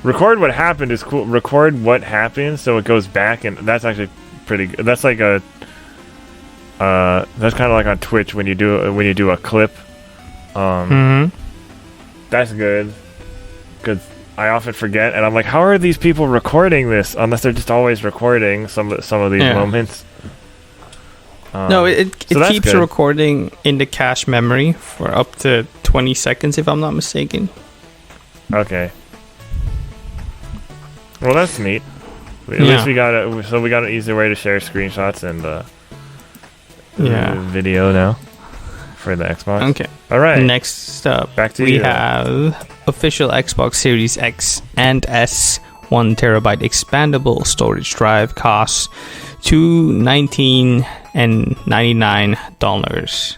Record what happened is cool. Record what happened so it goes back, and that's actually pretty good. That's like a that's kind of like on Twitch when you do a clip. That's good because I often forget, and I'm like, how are these people recording this? Unless they're just always recording some of these moments. No, it keeps good. Recording in the cache memory for up to 20 seconds, if I'm not mistaken. Okay. Well, that's neat. At least we got an easier way to share screenshots and video now for the Xbox. Okay. All right. Next up, back to we have official Xbox Series X and S 1 terabyte expandable storage drive costs $219.99.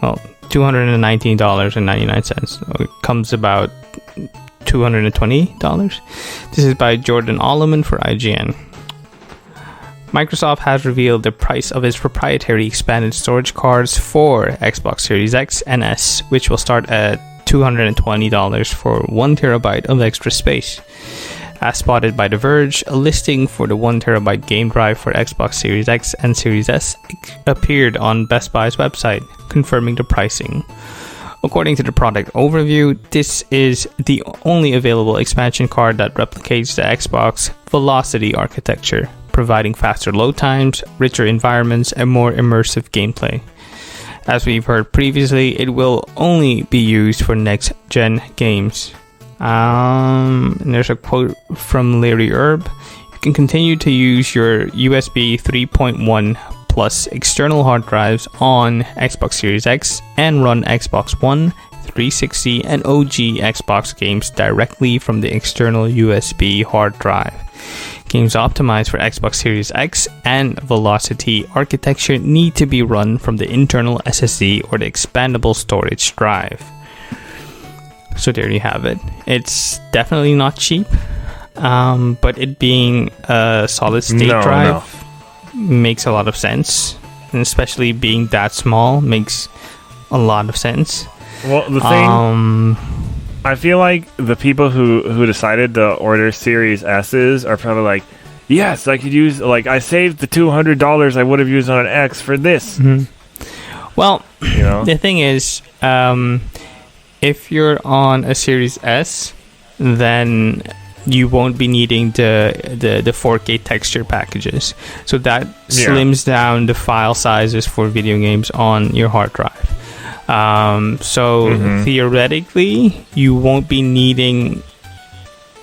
Well, $219.99. It comes about $220. This is by Jordan Alleman for IGN. Microsoft has revealed the price of its proprietary expanded storage cards for Xbox Series X and S, which will start at $220 for 1 terabyte of extra space. As spotted by The Verge, a listing for the 1 terabyte game drive for Xbox Series X and Series S appeared on Best Buy's website, confirming the pricing. According to the product overview, this is the only available expansion card that replicates the Xbox Velocity architecture, providing faster load times, richer environments, and more immersive gameplay. As we've heard previously, it will only be used for next-gen games. And there's a quote from Larry Erb. You can continue to use your USB 3.1 plus external hard drives on Xbox Series X and run Xbox One, 360, and OG Xbox games directly from the external USB hard drive. Games optimized for Xbox Series X and Velocity architecture need to be run from the internal SSD or the expandable storage drive. So there you have it. It's definitely not cheap, but it being a solid state drive makes a lot of sense, and especially being that small makes a lot of sense. Well, the thing, I feel like the people who decided to order Series S's are probably like, yes, I could use, like, I saved the $200 I would have used on an X for this. Well, the thing is, if you're on a Series S, then you won't be needing the 4K texture packages. So that slims down the file sizes for video games on your hard drive. Theoretically, you won't be needing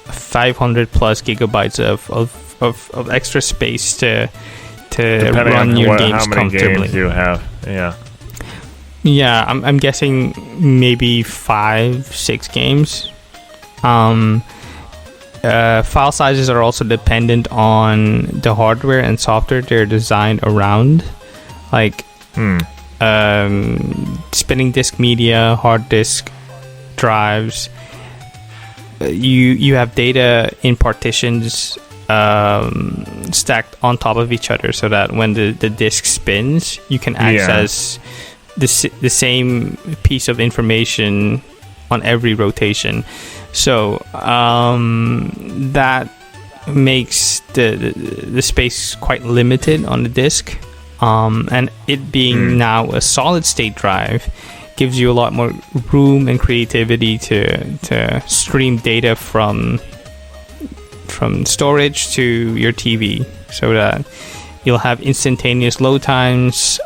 500 plus gigabytes of extra space to run your games comfortably. How many games you have, Yeah, I'm guessing maybe 5-6 games. File sizes are also dependent on the hardware and software they're designed around. Like spinning disk media, hard disk drives. You have data in partitions stacked on top of each other, so that when the disk spins, you can access the same piece of information on every rotation. So that makes the space quite limited on the disk. and it being now a solid state drive gives you a lot more room and creativity to stream data from storage to your TV, so that you'll have instantaneous load times,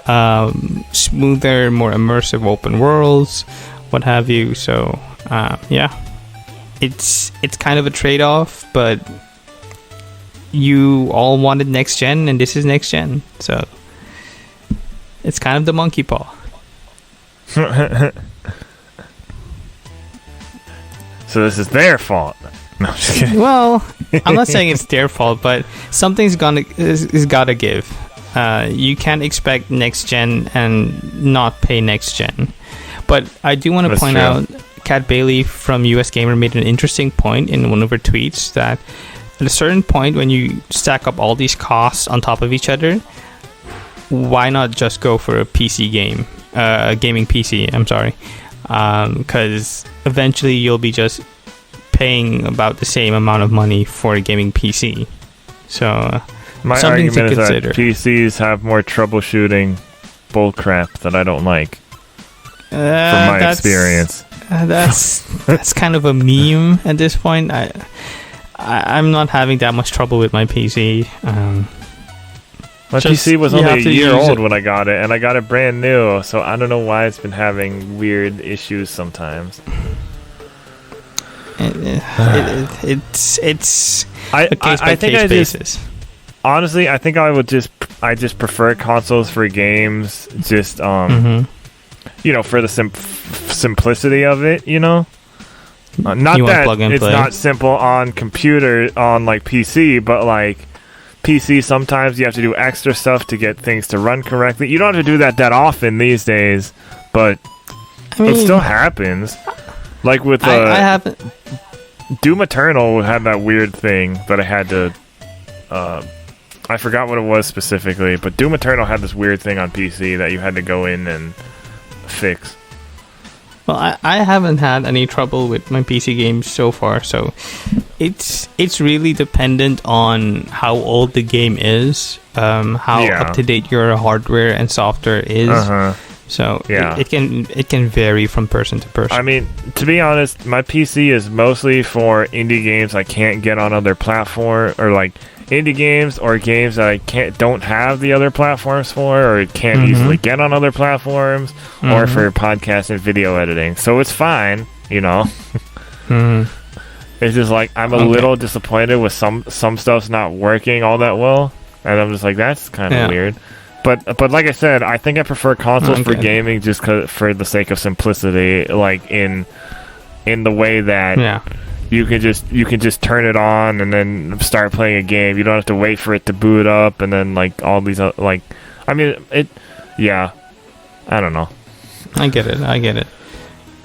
smoother, more immersive open worlds, what have you. So it's kind of a trade-off, but you all wanted next gen, and this is next gen, so it's kind of the monkey paw. So this is their fault. No, I'm just kidding. Well, I'm not saying it's their fault, but something's is gotta give. You can't expect next gen and not pay next gen. But I do want to point out, Kat Bailey from US Gamer made an interesting point in one of her tweets, that at a certain point when you stack up all these costs on top of each other, why not just go for a PC game, a gaming PC? I'm sorry, because eventually you'll be just paying about the same amount of money for a gaming PC. So my something to argument is consider. that PCs have more troubleshooting bullcrap that I don't like. From my experience, that's kind of a meme at this point. I'm not having that much trouble with my PC. My PC was only a year old when I got it, and I got it brand new, so I don't know why it's been having weird issues sometimes. It's a case by case basis. Honestly, I think I just prefer consoles for games, just you know, for the simplicity of it, you know. Not that it's not simple on computer, on like PC, but like PC sometimes you have to do extra stuff to get things to run correctly. You don't have to do that often these days, but it still happens. Like with I haven't. Doom Eternal had that weird thing that I had to I forgot what it was specifically, but Doom Eternal had this weird thing on PC that you had to go in and fix. Well, I haven't had any trouble with my PC games so far, so it's really dependent on how old the game is, how up to date your hardware and software is. So it can vary from person to person. I mean, to be honest, my PC is mostly for indie games I can't get on other platforms, or like indie games or games that I don't have the other platforms for, or can't easily get on other platforms, or for podcast and video editing. So it's fine, you know. It's just like I'm a little disappointed with some stuff's not working all that well, and I'm just like, that's kind of weird. But like I said, I think I prefer consoles for gaming just for the sake of simplicity, like in the way that you can just turn it on and then start playing a game. You don't have to wait for it to boot up, and then like all these like, I mean it. Yeah, I don't know. I get it.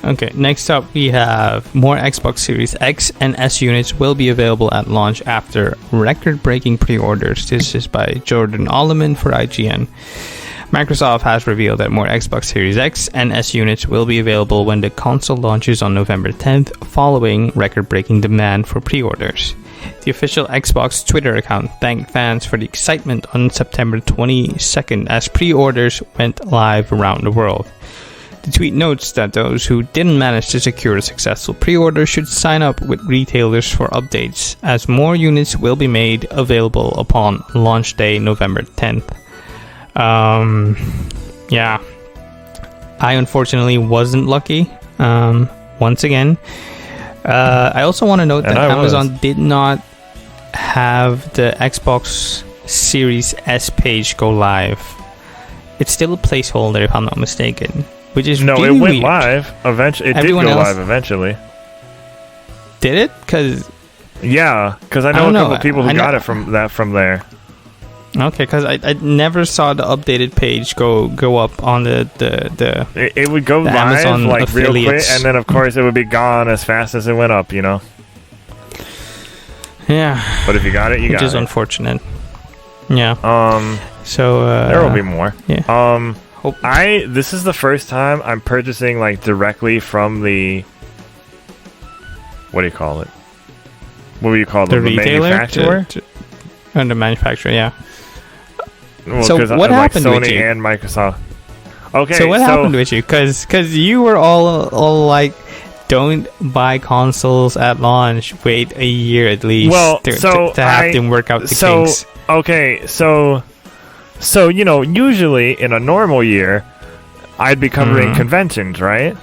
Okay, next up we have more Xbox Series X and S units will be available at launch after record-breaking pre-orders. This is by Jordan Alleman for IGN. Microsoft has revealed that more Xbox Series X and S units will be available when the console launches on November 10th, following record-breaking demand for pre-orders. The official Xbox Twitter account thanked fans for the excitement on September 22nd as pre-orders went live around the world. The tweet notes that those who didn't manage to secure a successful pre-order should sign up with retailers for updates, as more units will be made available upon launch day, November 10th. I unfortunately wasn't lucky, once again. I also want to note that Amazon did not have the Xbox Series S page go live. It's still a placeholder, if I'm not mistaken. Which is really it went weird. Live. Eventually, it did go live eventually. Did it? Because I know a couple of people who got it from there. Okay, because I never saw the updated page go up on the It would go live Amazon like real quick, and then of course it would be gone as fast as it went up. You know. Yeah. But if you got it, you got it. Which is unfortunate. Yeah. So there will be more. Yeah. This is the first time I'm purchasing like directly from the, what do you call it? What do you call it? The retailer? The manufacturer, yeah. Well, So what happened Sony with you? and Microsoft. Okay, So what happened with you? Because you were all like, don't buy consoles at launch. Wait a year at least to have them work out the kinks. Okay, so usually in a normal year, I'd be covering conventions, right?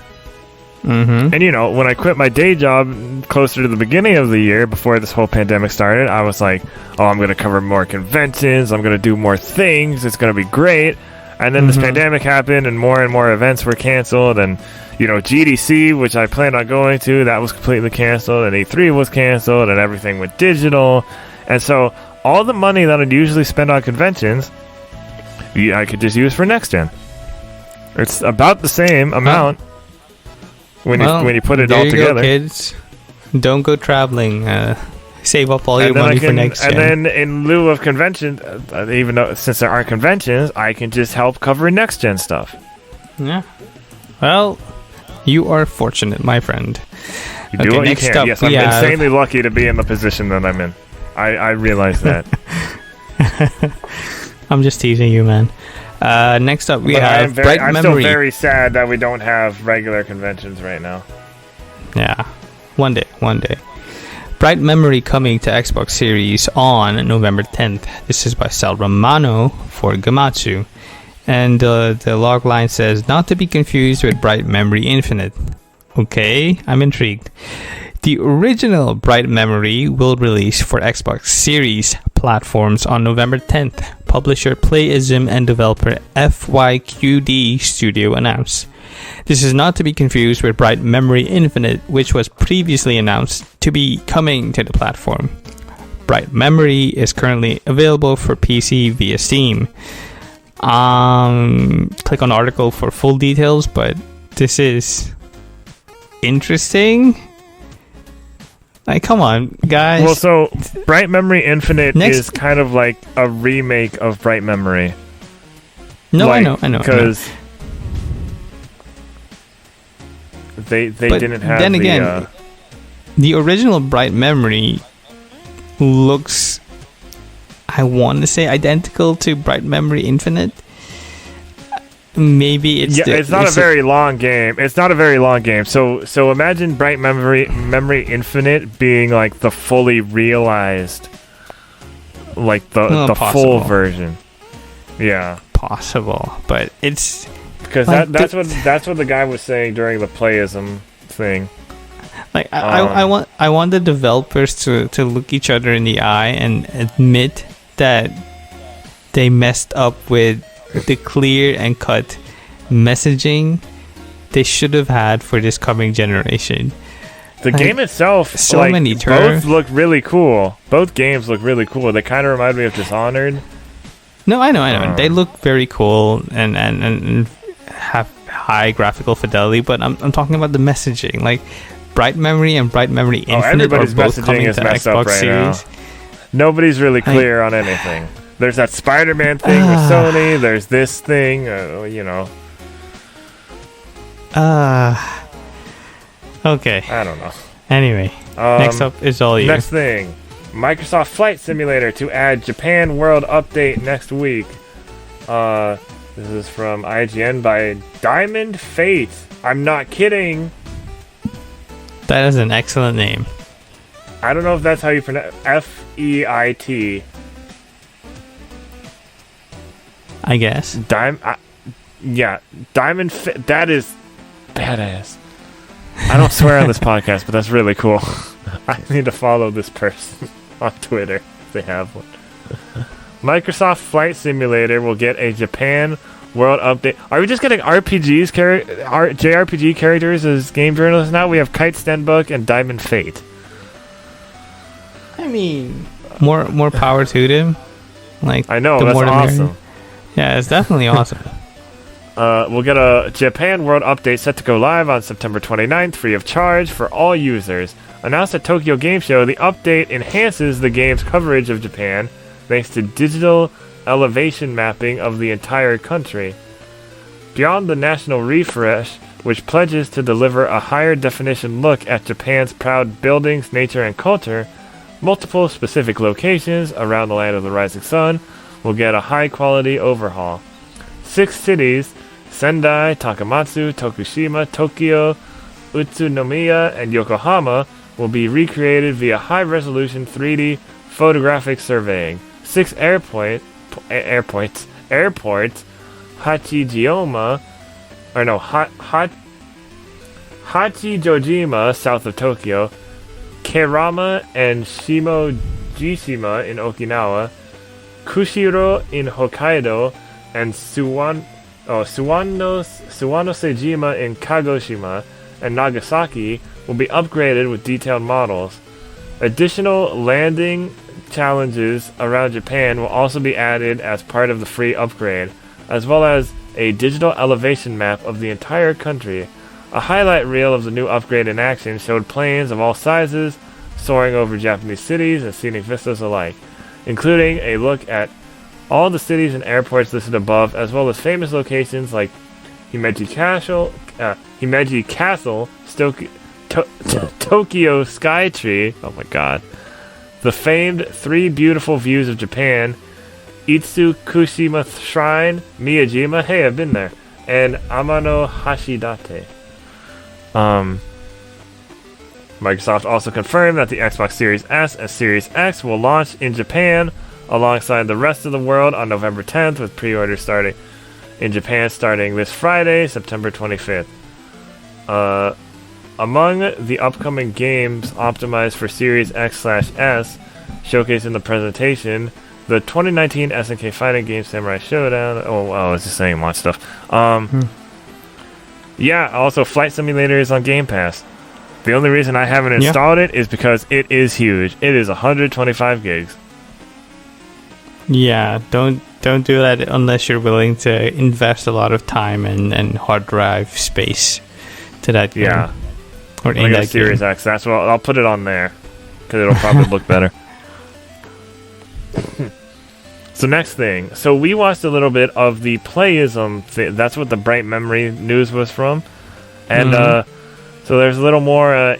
Mm-hmm. And when I quit my day job closer to the beginning of the year, before this whole pandemic started, I was like, oh, I'm going to cover more conventions, I'm going to do more things, it's going to be great. And then this pandemic happened, and more events were canceled, and GDC, which I planned on going to, that was completely canceled, and E3 was canceled, and everything went digital. And so all the money that I'd usually spend on conventions, I could just use for next gen. It's about the same amount when you put it all together. Go, kids. Don't go traveling. Save up all your money for next gen. And then in lieu of conventions, even though since there aren't conventions, I can just help cover next gen stuff. Yeah. Well, you are fortunate, my friend. You do what you can. Yes, I'm insanely lucky to be in the position that I'm in. I realize that. I'm just teasing you, man. Next up, we have Bright Memory. I'm still very sad that we don't have regular conventions right now. Yeah. One day. Bright Memory coming to Xbox Series on November 10th. This is by Sal Romano for Gamatsu. And the log line says, not to be confused with Bright Memory Infinite. Okay, I'm intrigued. The original Bright Memory will release for Xbox Series platforms on November 10th. Publisher Playism and developer FYQD Studio announced. This is not to be confused with Bright Memory Infinite, which was previously announced to be coming to the platform. Bright Memory is currently available for PC via Steam. Click on the article for full details, but this is interesting. Like, come on, guys. Well, so Bright Memory Infinite is kind of like a remake of Bright Memory. No, I know. Because they didn't have. Then again, the original Bright Memory looks, I want to say, identical to Bright Memory Infinite. Maybe it's it's not a very long game. It's not a very long game. So imagine Bright Memory Infinite being like the fully realized, like the full version. Yeah, possible, but it's because like that's what the guy was saying during the Playism thing. Like I want the developers to look each other in the eye and admit that they messed up with the clear and cut messaging they should have had for this coming generation. The game itself, so many both look really cool. Both games look really cool. They kind of remind me of Dishonored. No, I know. They look very cool and have high graphical fidelity, but I'm talking about the messaging. Like Bright Memory and Bright Memory Infinite are both coming to Xbox right Series. Now. Nobody's really clear on anything. There's that Spider-Man thing with Sony. There's this thing, Okay. I don't know. Anyway, next up is all you. Next thing. Microsoft Flight Simulator to add Japan World Update next week. This is from IGN by Diamond Fate. I'm not kidding. That is an excellent name. I don't know if that's how you pronounce F-E-I-T. I guess. Diamond Fate. That is badass. I don't swear on this podcast, but that's really cool. I need to follow this person on Twitter if they have one. Microsoft Flight Simulator will get a Japan World Update. Are we just getting JRPG characters as game journalists now? We have Kite Stenbuck and Diamond Fate. I mean, more power to them. Like, I know, that's awesome. Yeah, it's definitely awesome. We'll get a Japan World Update set to go live on September 29th, free of charge for all users. Announced at Tokyo Game Show, the update enhances the game's coverage of Japan thanks to digital elevation mapping of the entire country. Beyond the national refresh, which pledges to deliver a higher definition look at Japan's proud buildings, nature, and culture, multiple specific locations around the land of the rising sun will get a high-quality overhaul. 6 cities, Sendai, Takamatsu, Tokushima, Tokyo, Utsunomiya, and Yokohama, will be recreated via high-resolution 3D photographic surveying. 6 airports, Hachijojima, south of Tokyo, Kerama and Shimojishima in Okinawa, Kushiro in Hokkaido, and Suwanosejima in Kagoshima and Nagasaki will be upgraded with detailed models. Additional landing challenges around Japan will also be added as part of the free upgrade, as well as a digital elevation map of the entire country. A highlight reel of the new upgrade in action showed planes of all sizes soaring over Japanese cities and scenic vistas alike, including a look at all the cities and airports listed above, as well as famous locations like Himeji Castle, Tokyo Skytree, oh my god, the famed 3 beautiful views of Japan, Itsukushima Shrine, Miyajima, hey, I've been there, and Amano Hashidate. Microsoft also confirmed that the Xbox Series S and Series X will launch in Japan alongside the rest of the world on November 10th, with pre-orders starting in Japan starting this Friday, September 25th. Among the upcoming games optimized for Series X/S showcased in the presentation, the 2019 SNK fighting game Samurai Showdown. Oh, it's the same launch stuff. Yeah, also Flight Simulator is on Game Pass. The only reason I haven't installed it is because it is huge. It is 125 gigs. Yeah, don't do that unless you're willing to invest a lot of time and hard drive space to that game. Yeah. Or in that Series game. X. That's what I'll put it on there because it'll probably look better. So next thing. So we watched a little bit of the Playism. That's what the Bright Memory news was from. And so there's a little more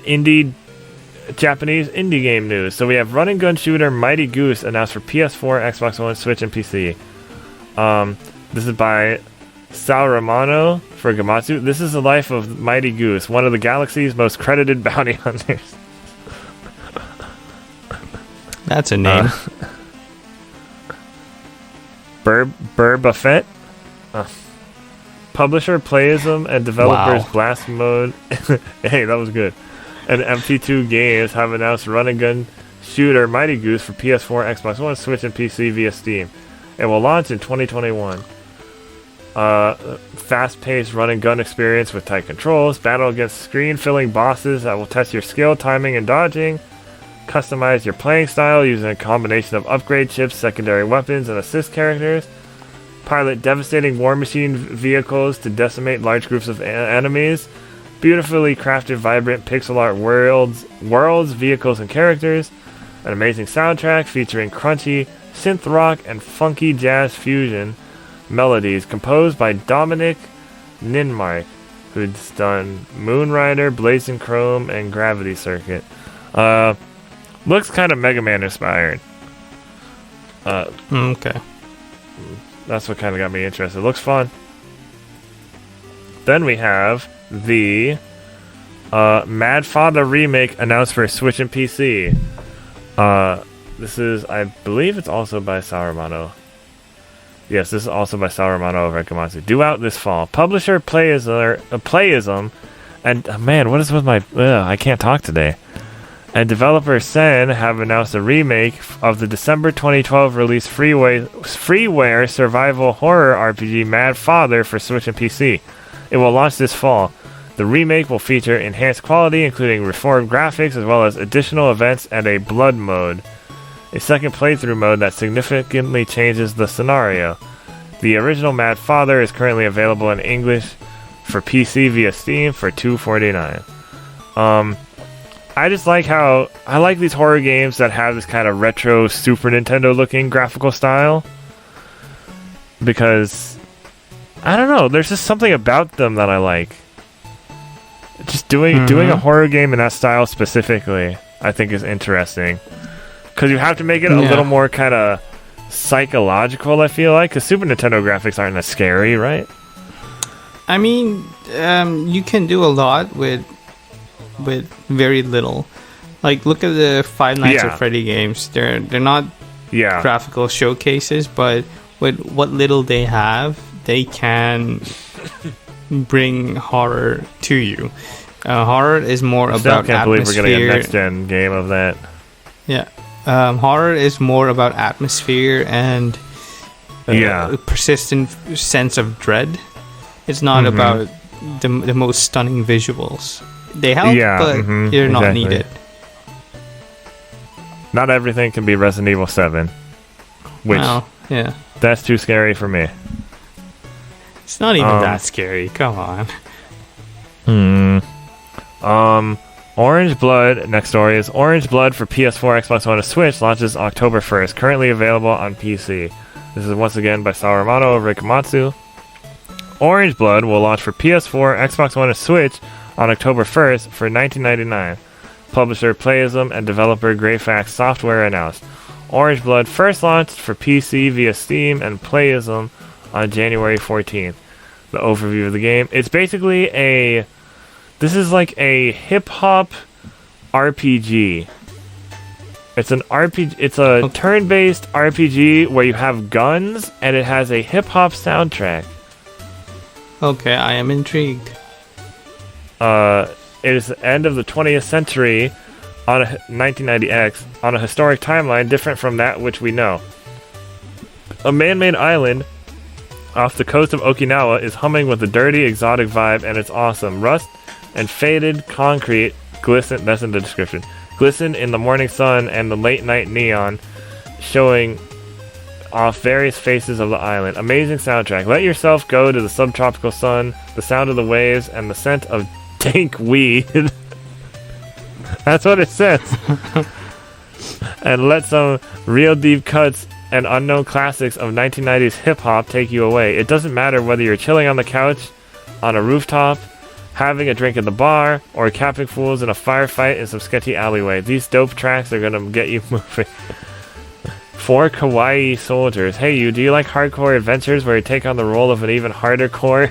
Japanese indie game news. So we have run and gun shooter Mighty Goose announced for PS4, Xbox One, Switch, and PC. This is by Sal Romano for Gamatsu. This is the life of Mighty Goose, one of the galaxy's most credited bounty hunters. That's a name. Buffett. Publisher Playism and developers Blast Mode. Hey, that was good. And MT2 Games have announced run and gun shooter Mighty Goose for PS4, Xbox One, Switch, and PC via Steam. It will launch in 2021. Fast-paced run and gun experience with tight controls, battle against screen-filling bosses that will test your skill, timing, and dodging. Customize your playing style using a combination of upgrade chips, secondary weapons, and assist characters. Pilot devastating war machine vehicles to decimate large groups of enemies. Beautifully crafted, vibrant pixel art worlds, vehicles, and characters. An amazing soundtrack featuring crunchy synth rock and funky jazz fusion melodies composed by Dominic Ninmark, who's done Moonrider, Blazing Chrome, and Gravity Circuit. Looks kind of Mega Man inspired. Okay. That's what kind of got me interested. Looks fun. Then we have the Mad Father remake announced for Switch and PC. This is, I believe it's also by Saruman. Yes, this is also by Saruman over at Gamatsu. Due out this fall. Publisher Playism, and man, what is with my? I can't talk today. And developer Sen have announced a remake of the December 2012 release freeware survival horror RPG Mad Father for Switch and PC. It will launch this fall. The remake will feature enhanced quality, including reformed graphics, as well as additional events and a blood mode. A second playthrough mode that significantly changes the scenario. The original Mad Father is currently available in English for PC via Steam for $2.49. I just like how I like these horror games that have this kind of retro Super Nintendo looking graphical style, because I don't know, there's just something about them that I like. Just doing a horror game in that style specifically, I think is interesting, because you have to make it a little more kind of psychological, I feel like, because Super Nintendo graphics aren't as scary, right? I mean, you can do a lot with very little. Like, look at the Five Nights at Freddy games. They're not graphical showcases, but with what little they have, they can bring horror to you. Horror is more about can't atmosphere. Believe we're getting a next-gen game of that. Yeah. Horror is more about atmosphere and a persistent sense of dread. It's not about the most stunning visuals. They help, but they're not needed. Not everything can be Resident Evil 7. Which, that's too scary for me. It's not even that scary. Come on. Orange Blood, next story is Orange Blood for PS4, Xbox One, and Switch launches October 1st, currently available on PC. This is once again by Sawamata of Rikamatsu. Orange Blood will launch for PS4, Xbox One, and Switch on October 1st for $19.99. Publisher Playism and developer Greyfax Software announced. Orange Blood first launched for PC via Steam and Playism on January 14th. The overview of the game. It's basically this is like a hip-hop RPG. It's an RPG. It's a turn-based RPG where you have guns, and it has a hip-hop soundtrack. Okay, I am intrigued. It is the end of the 20th century on a 1990X on a historic timeline different from that which we know. A man-made island off the coast of Okinawa is humming with a dirty, exotic vibe, and it's awesome. Rust and faded concrete glisten. That's in the description. Glisten in the morning sun and the late night neon, showing off various faces of the island. Amazing soundtrack. Let yourself go to the subtropical sun, the sound of the waves, and the scent of dank weed. That's what it says. And let some real deep cuts and unknown classics of 1990s hip-hop take you away. It doesn't matter whether you're chilling on the couch, on a rooftop, having a drink at the bar, or capping fools in a firefight in some sketchy alleyway. These dope tracks are gonna get you moving. For kawaii soldiers. Hey you, do you like hardcore adventures where you take on the role of an even harder core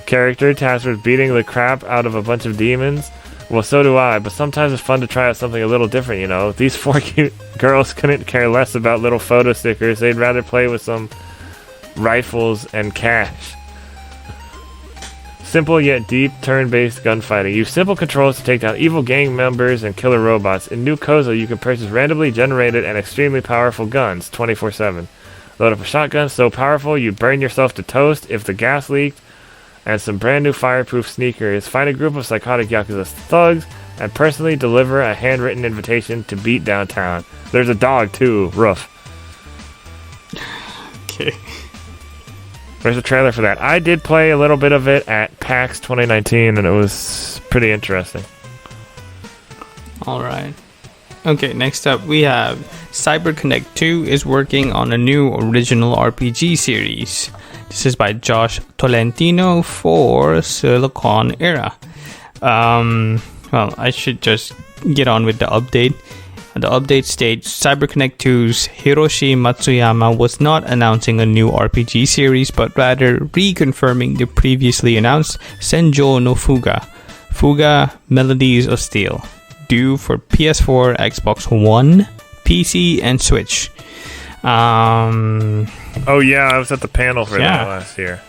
character tasked with beating the crap out of a bunch of demons? Well, so do I, but sometimes it's fun to try out something a little different, you know? These four cute girls couldn't care less about little photo stickers. They'd rather play with some rifles and cash. Simple yet deep turn-based gunfighting. Use simple controls to take down evil gang members and killer robots. In New Kozo, you can purchase randomly generated and extremely powerful guns 24/7. Load up a shotgun so powerful you burn yourself to toast if the gas leaked, and some brand new fireproof sneakers. Find a group of psychotic Yakuza thugs and personally deliver a handwritten invitation to beat downtown. There's a dog too, Roof. Okay. There's a trailer for that. I did play a little bit of it at PAX 2019, and it was pretty interesting. Alright. Okay, next up we have CyberConnect 2 is working on a new original RPG series. This is by Josh Tolentino for Silicon Era. Well, I should just get on with the update. The update states CyberConnect 2's Hiroshi Matsuyama was not announcing a new RPG series, but rather reconfirming the previously announced Senjo no Fuga, Fuga Melodies of Steel, due for PS4, Xbox One, PC, and Switch. Oh yeah, I was at the panel for that last year.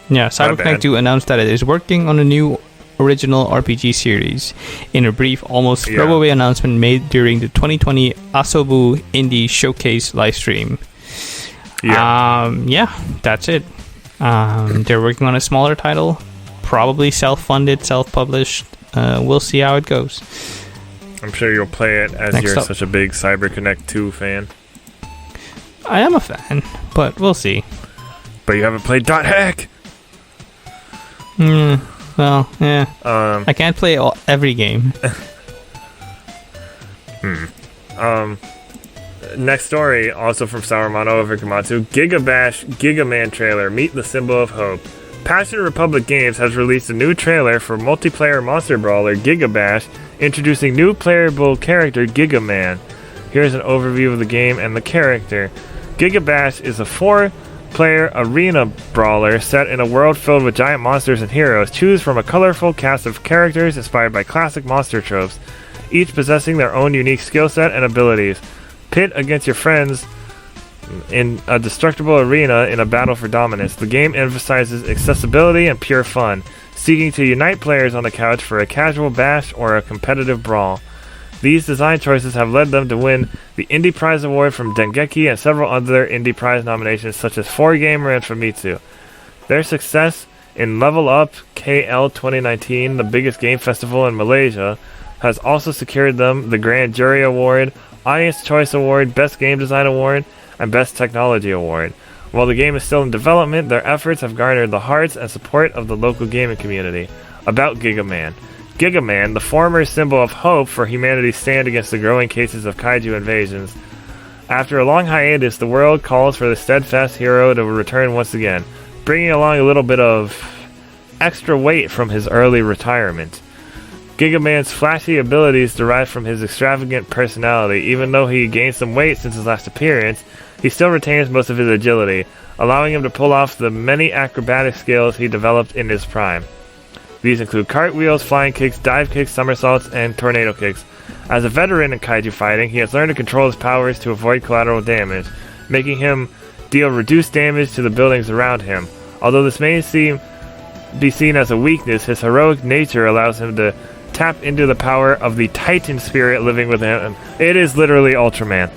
Yeah, CyberConnect 2 announced that it is working on a new original RPG series in a brief, almost throwaway announcement made during the 2020 Asobu Indie Showcase livestream. That's it. They're working on a smaller title, probably self-funded, self-published. We'll see how it goes. I'm sure you'll play it as you're such a big CyberConnect 2 fan. I am a fan, but we'll see. But you haven't played .hack! Well, yeah. I can't play every game. Next story, also from Sawamata over Komatsu. Gigabash Gigaman trailer. Meet the symbol of hope. Passion Republic Games has released a new trailer for multiplayer monster brawler Gigabash, introducing new playable character Gigaman. Here's an overview of the game and the character. Giga Bash is a 4-player arena brawler set in a world filled with giant monsters and heroes. Choose from a colorful cast of characters inspired by classic monster tropes, each possessing their own unique skill set and abilities. Pit against your friends in a destructible arena in a battle for dominance. The game emphasizes accessibility and pure fun, seeking to unite players on the couch for a casual bash or a competitive brawl. These design choices have led them to win the Indie Prize Award from Dengeki and several other Indie Prize nominations such as 4Gamer and Famitsu. Their success in Level Up KL 2019, the biggest game festival in Malaysia, has also secured them the Grand Jury Award, Audience Choice Award, Best Game Design Award, and Best Technology Award. While the game is still in development, their efforts have garnered the hearts and support of the local gaming community. About Giga Man. Giga Man, the former symbol of hope for humanity's stand against the growing cases of kaiju invasions. After a long hiatus, the world calls for the steadfast hero to return once again, bringing along a little bit of extra weight from his early retirement. Giga Man's flashy abilities derive from his extravagant personality. Even though he gained some weight since his last appearance, he still retains most of his agility, allowing him to pull off the many acrobatic skills he developed in his prime. These include cartwheels, flying kicks, dive kicks, somersaults, and tornado kicks. As a veteran in kaiju fighting, he has learned to control his powers to avoid collateral damage, making him deal reduced damage to the buildings around him. Although this may be seen as a weakness, his heroic nature allows him to tap into the power of the Titan spirit living within him. It is literally Ultraman.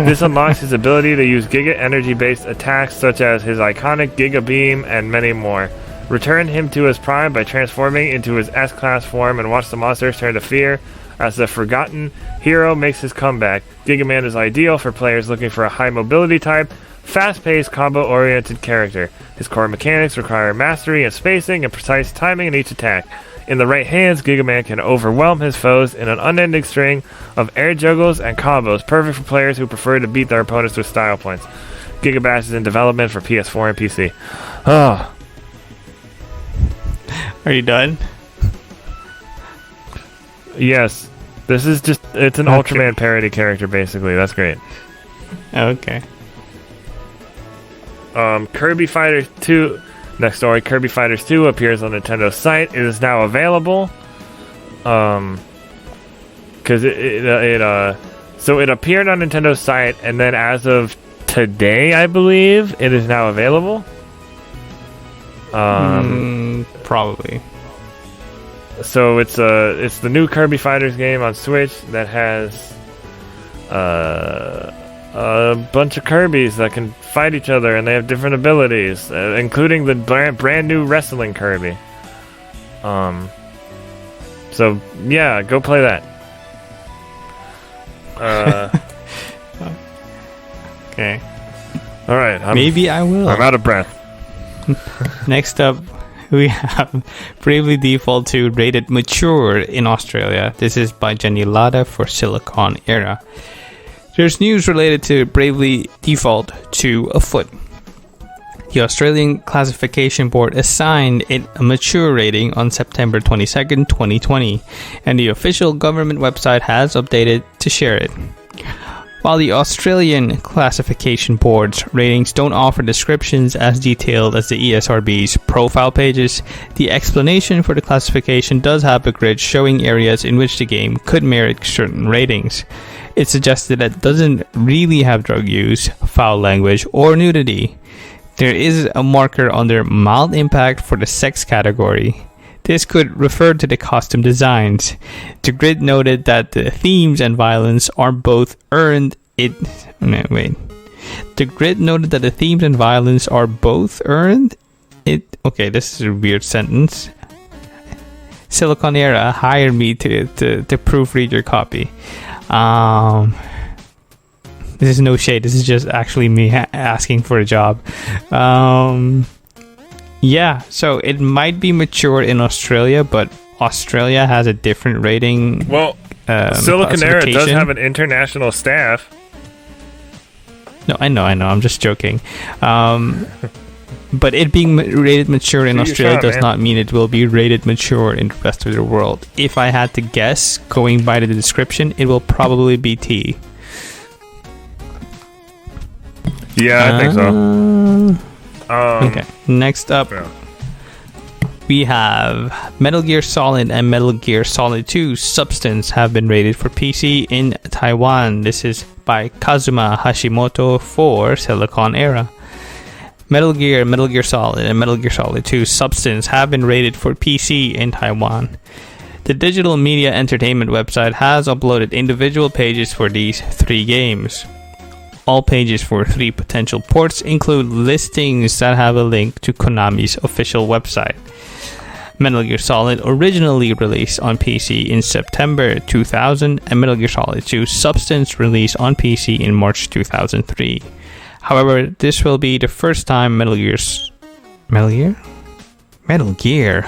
This unlocks his ability to use Giga energy-based attacks such as his iconic Giga Beam and many more. Return him to his prime by transforming into his S-Class form and watch the monsters turn to fear as the forgotten hero makes his comeback. Giga Man is ideal for players looking for a high mobility type, fast-paced, combo-oriented character. His core mechanics require mastery and spacing and precise timing in each attack. In the right hands, Giga Man can overwhelm his foes in an unending string of air juggles and combos, perfect for players who prefer to beat their opponents with style points. Giga Bash is in development for PS4 and PC. Oh. Are you done? Yes. This is just, it's an Ultraman parody character, basically. That's great. Okay. Kirby Fighters 2... Next story, Kirby Fighters 2 appears on Nintendo's site. It is now available. Because so it appeared on Nintendo's site, and then as of today, I believe, it is now available. Probably. So it's the new Kirby Fighters game on Switch that has a bunch of Kirbys that can fight each other, and they have different abilities, including the brand new wrestling Kirby. So yeah, go play that. Okay. All right. Maybe I will. I'm out of breath. Next up, we have Bravely Default 2 rated mature in Australia. This is by Jenny Lada for Silicon Era. There's news related to Bravely Default 2 afoot. The Australian Classification Board assigned it a mature rating on September 22nd, 2020, and the official government website has updated to share it. While the Australian Classification Board's ratings don't offer descriptions as detailed as the ESRB's profile pages, the explanation for the classification does have a grid showing areas in which the game could merit certain ratings. It suggested that it doesn't really have drug use, foul language, or nudity. There is a marker under mild impact for the sex category. This could refer to the costume designs. The grid noted that the themes and violence are both earned. The grid noted that the themes and violence are both earned. Okay, this is a weird sentence. Silicon Era hired me to proofread your copy. This is no shade. This is just actually me asking for a job. Yeah, so it might be mature in Australia, but Australia has a different rating. Well, Silicon Era does have an international staff. No, I know. I'm just joking. But it being rated mature in Australia does man. not mean it will be rated mature in the rest of the world. If I had to guess, going by the description, it will probably be T. Yeah, I think so. Okay, next up, we have Metal Gear Solid and Metal Gear Solid 2 Substance have been rated for PC in Taiwan. This is by Kazuma Hashimoto for Silicon Era. Metal Gear Solid, and Metal Gear Solid 2 Substance have been rated for PC in Taiwan. The Digital Media Entertainment website has uploaded individual pages for these 3 games. All pages for 3 potential ports include listings that have a link to Konami's official website. Metal Gear Solid originally released on PC in September 2000, and Metal Gear Solid 2 Substance released on PC in March 2003. However, this will be the first time Metal Gear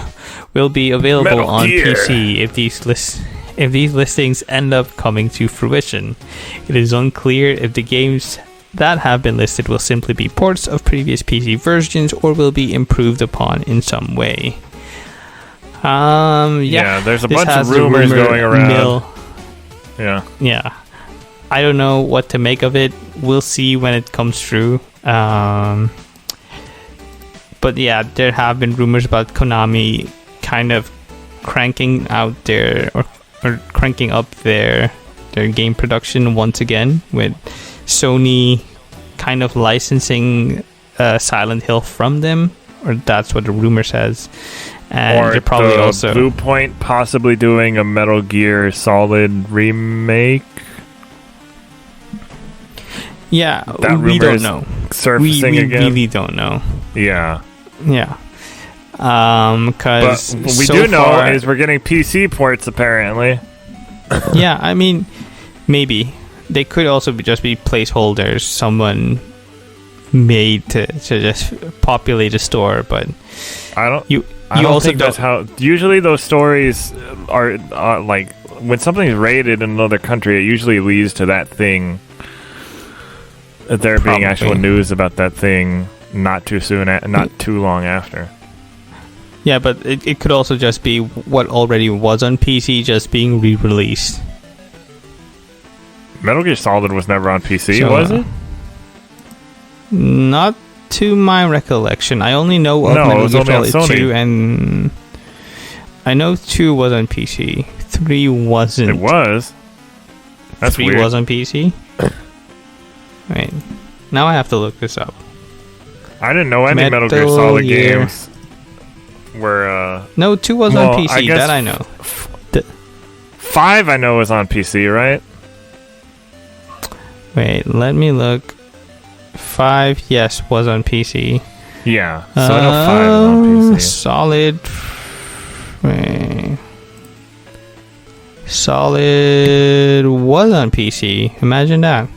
will be available on PC if these listings end up coming to fruition. It is unclear if the games that have been listed will simply be ports of previous PC versions or will be improved upon in some way. There's a bunch of rumors going around. Yeah. I don't know what to make of it. We'll see when it comes through. But yeah, there have been rumors about Konami kind of cranking out or cranking up their game production once again, with Sony kind of licensing Silent Hill from them, or that's what the rumor says. And or they're probably also Blue Point possibly doing a Metal Gear Solid remake. Yeah, that we don't know. Surfacing we again. really don't know. Yeah. Because what we do know is we're getting PC ports apparently. Yeah, I mean, maybe they could also just be placeholders someone made to just populate a store, but I don't also think that's how. Usually, those stories are like when something's rated in another country, it usually leads to that thing. There being actual news about that thing not too long after. Yeah, but it could also just be what already was on PC just being re-released. Metal Gear Solid was never on PC, was it? Not to my recollection. I only know of Metal Gear Solid 2, and I know 2 was on PC. 3 wasn't. It was. That's 3 weird. was on PC? Wait. Now I have to look this up. I didn't know any Metal Gear Solid games were... No, 2 was on PC. That I know. 5 I know was on PC, right? Wait, let me look. 5, yes, was on PC. Yeah, so I know 5 was on PC. Solid... Wait. Solid was on PC. Imagine that.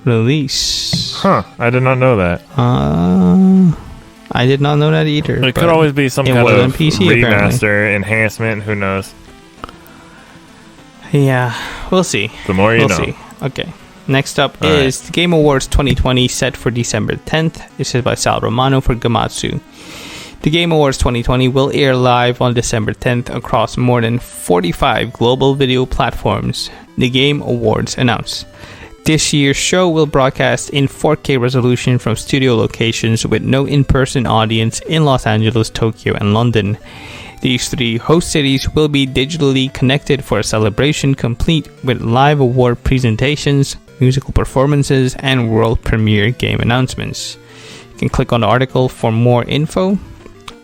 Release. Huh, I did not know that. I did not know that either. It could always be some kind of PC, remaster, apparently. enhancement, who knows. Yeah, we'll see. The more you know. See. Okay. Next up is the Game Awards 2020 set for December 10th. This is by Sal Romano for Gamatsu. The Game Awards 2020 will air live on December 10th across more than 45 global video platforms, the Game Awards announced. This year's show will broadcast in 4K resolution from studio locations with no in-person audience in Los Angeles, Tokyo, and London. These 3 host cities will be digitally connected for a celebration complete with live award presentations, musical performances, and world premiere game announcements. You can click on the article for more info.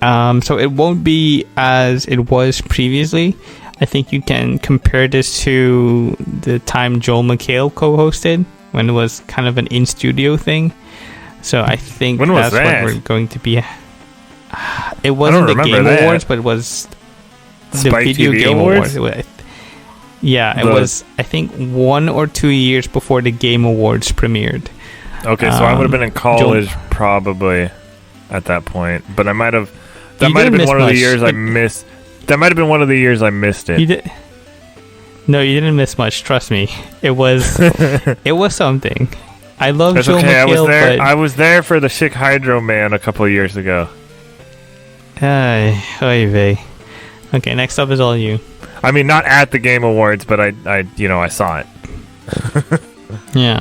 So it won't be as it was previously. I think you can compare this to the time Joel McHale co-hosted, when it was kind of an in-studio thing. So I think that's what we're going to be. It wasn't the Game Awards, but it was the Video Game Awards. Yeah, it was, I think, 1 or 2 years before the Game Awards premiered. Okay, so I would have been in college probably at that point, but I might have. That might have been one of the years I missed. That might have been one of the years I missed it. No, you didn't miss much. Trust me, it was it was something. I love That's Joel okay. McHale, but I was there for the Chick Hydro Man a couple of years ago. Oy vey. Okay, next up is all you. I mean, not at the Game Awards, but I saw it. Yeah.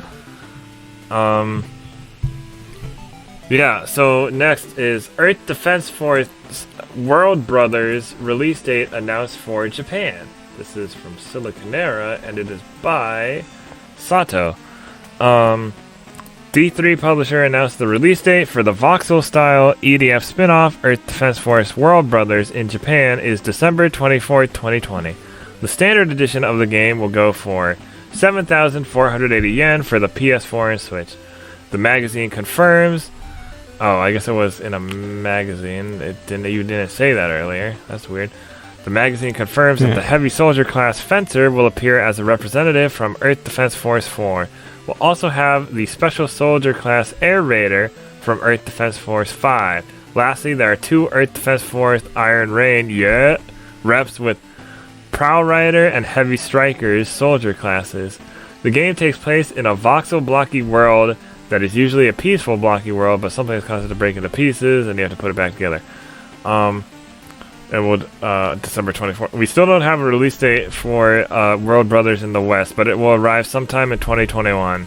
Yeah, so next is Earth Defense Force World Brothers release date announced for Japan. This is from Siliconera, and it is by Sato. D3 publisher announced the release date for the voxel-style EDF spin-off Earth Defense Force World Brothers in Japan is December 24th, 2020. The standard edition of the game will go for 7,480 yen for the PS4 and Switch. The magazine confirms... Oh, I guess it was in a magazine. You didn't say that earlier. That's weird. The magazine confirms that the Heavy Soldier class Fencer will appear as a representative from Earth Defense Force 4. We'll also have the Special Soldier class Air Raider from Earth Defense Force 5. Lastly, there are 2 Earth Defense Force Iron Rain reps with Prowl Rider and Heavy Strikers Soldier classes. The game takes place in a voxel blocky world that is usually a peaceful blocky world, but sometimes causes it to break into pieces, and you have to put it back together. And we'll December 24th. We still don't have a release date for World Brothers in the West, but it will arrive sometime in 2021.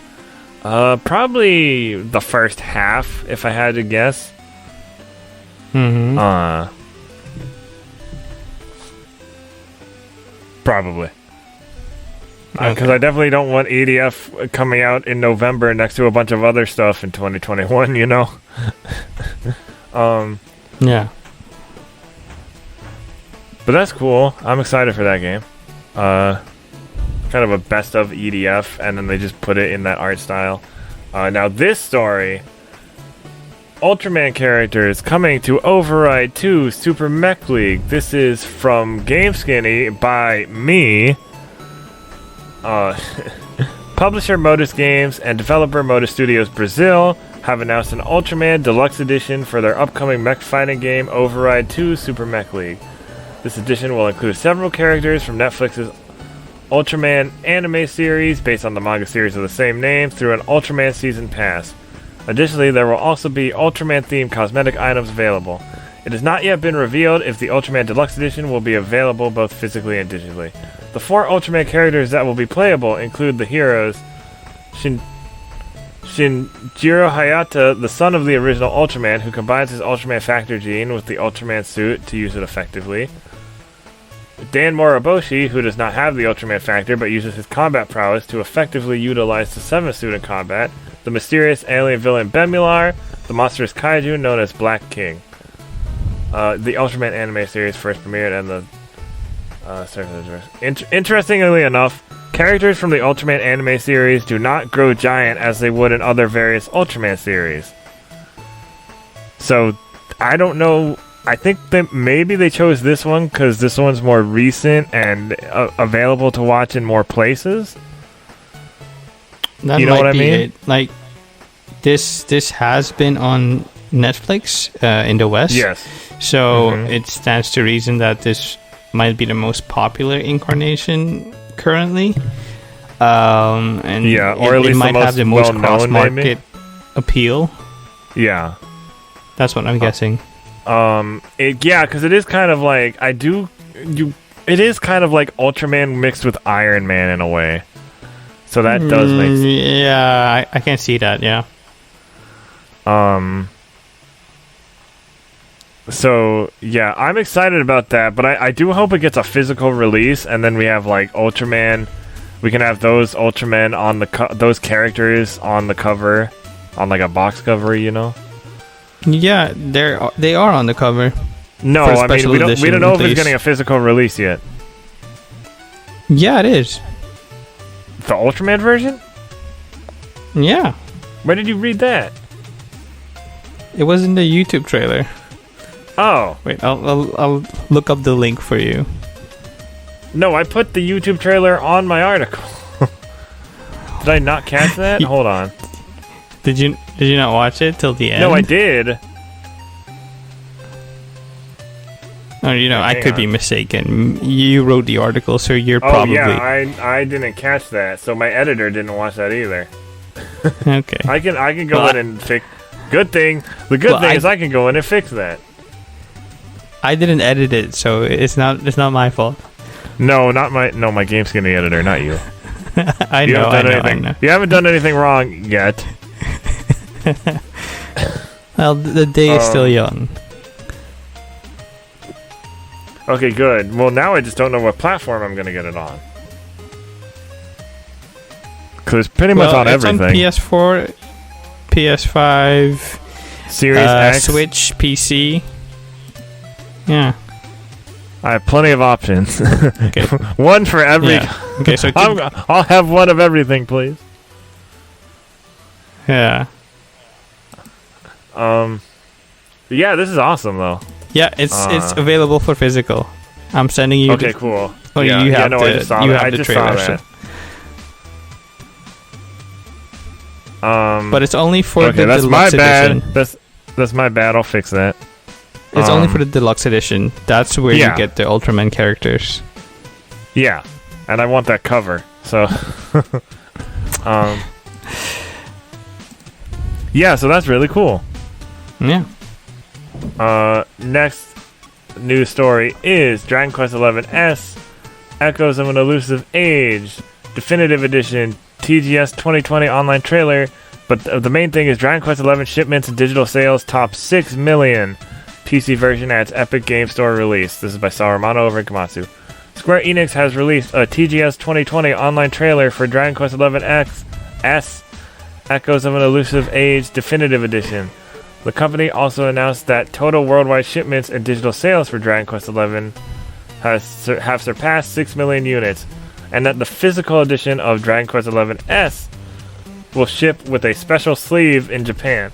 Probably the first half, if I had to guess. Probably. Because I definitely don't want EDF coming out in November next to a bunch of other stuff in 2021, you know? Yeah. But that's cool. I'm excited for that game. Kind of a best of EDF, and then they just put it in that art style. Now this story... Ultraman characters coming to Override 2 Super Mech League. This is from GameSkinny by me. Publisher Modus Games and developer Modus Studios Brazil have announced an Ultraman Deluxe Edition for their upcoming mech fighting game Override 2 Super Mech League. This edition will include several characters from Netflix's Ultraman anime series based on the manga series of the same name through an Ultraman Season Pass. Additionally, there will also be Ultraman-themed cosmetic items available. It has not yet been revealed if the Ultraman Deluxe Edition will be available both physically and digitally. The 4 Ultraman characters that will be playable include the heroes Shinjiro Hayata, the son of the original Ultraman, who combines his Ultraman Factor gene with the Ultraman suit to use it effectively. Dan Moriboshi, who does not have the Ultraman Factor but uses his combat prowess to effectively utilize the 7th suit in combat. The mysterious alien villain Bemular, the monstrous kaiju known as Black King. The Ultraman anime series first premiered and the interestingly enough, characters from the Ultraman anime series do not grow giant as they would in other various Ultraman series. So, I don't know. I think that maybe they chose this one because this one's more recent and available to watch in more places. That you know what I mean? It. Like this has been on Netflix in the West. Yes. So it stands to reason that this might be the most popular incarnation currently. And yeah, or at least it might have the most cross-market appeal. Yeah. That's what I'm guessing. Because it is kind of like it is kind of like Ultraman mixed with Iron Man in a way. So that does make sense. Yeah, I can see that, yeah. So, yeah, I'm excited about that, but I do hope it gets a physical release, and then we have, like, Ultraman. We can have those Ultraman on those characters on the cover, on, like, a box cover, you know? Yeah, they are on the cover. No, I mean, we don't know if it's getting a physical release yet. Yeah, it is. The Ultraman version? Yeah. Where did you read that? It was in the YouTube trailer. Oh. Wait, I'll look up the link for you. No, I put the YouTube trailer on my article. Did I not catch that? Hold on. Did you not watch it till the end? No, I did. Oh, I could be mistaken. You wrote the article, so you're probably... Oh, yeah, I didn't catch that, so my editor didn't watch that either. Okay. I can go in and fix. Good thing. The good thing is I can go in and fix that. I didn't edit it, so it's not my fault. No, my game skinning editor, not you. I know. You haven't done anything wrong yet. Well, the day is still young. Okay, good. Well, now I just don't know what platform I'm going to get it on. Because it's pretty much on everything. It's on PS4, PS5, Series X, Switch, PC. Yeah. I have plenty of options. Okay. One for every. Yeah. Okay, so I'll have one of everything, please. Yeah. Yeah, this is awesome though. Yeah, it's available for physical. I'm sending you. Okay, cool. Oh, yeah, you have I just saw that. I just trailer, saw that. But it's only for the that's deluxe my bad. edition. That's my bad. I'll fix that. It's only for the deluxe edition. That's where you get the Ultraman characters. Yeah, and I want that cover. So, yeah, so that's really cool. Yeah. Next news story is Dragon Quest XI S, Echoes of an Elusive Age, Definitive Edition, TGS 2020 online trailer. But the main thing is Dragon Quest XI shipments and digital sales top 6 million. PC version at its Epic Game Store release. This is by Saruman over at Gamatsu. Square Enix has released a TGS 2020 online trailer for Dragon Quest XI S, Echoes of an Elusive Age Definitive Edition. The company also announced that total worldwide shipments and digital sales for Dragon Quest XI have surpassed 6 million units, and that the physical edition of Dragon Quest XI S will ship with a special sleeve in Japan.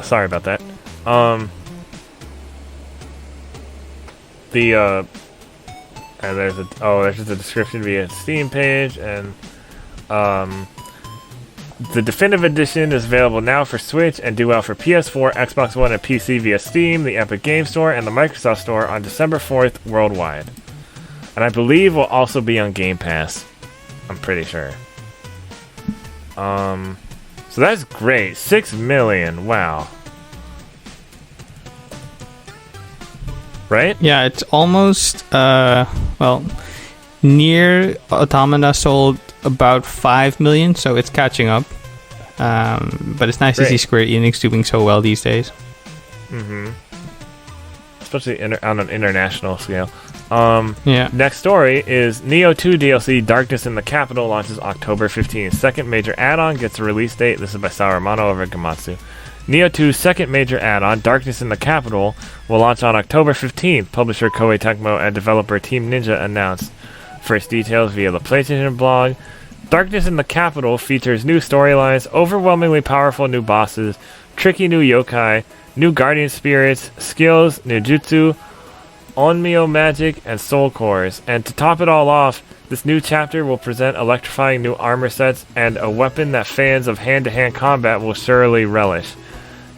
Sorry about that. And there's just a description via Steam page, and the definitive edition is available now for Switch and due out for PS4, Xbox One, and PC via Steam, the Epic Game Store, and the Microsoft Store on December 4th worldwide. And I believe will also be on Game Pass. I'm pretty sure. So that's great. 6 million. Wow. Right? Yeah, it's almost, Nier Automata sold about 5 million, so it's catching up. But it's nice to see Square Enix doing so well these days. Mm-hmm. Especially on an international scale. Next story is Neo 2 DLC Darkness in the Capital launches October 15th. Second major add-on gets a release date. This is by Saruman over at Gamatsu. Neo 2's second major add-on, Darkness in the Capital, will launch on October 15th. Publisher Koei Tecmo and developer Team Ninja announced. First details via the PlayStation blog. Darkness in the Capital features new storylines, overwhelmingly powerful new bosses, tricky new yokai, new guardian spirits, skills, new jutsu, Onmyo magic, and soul cores. And to top it all off, this new chapter will present electrifying new armor sets and a weapon that fans of hand-to-hand combat will surely relish.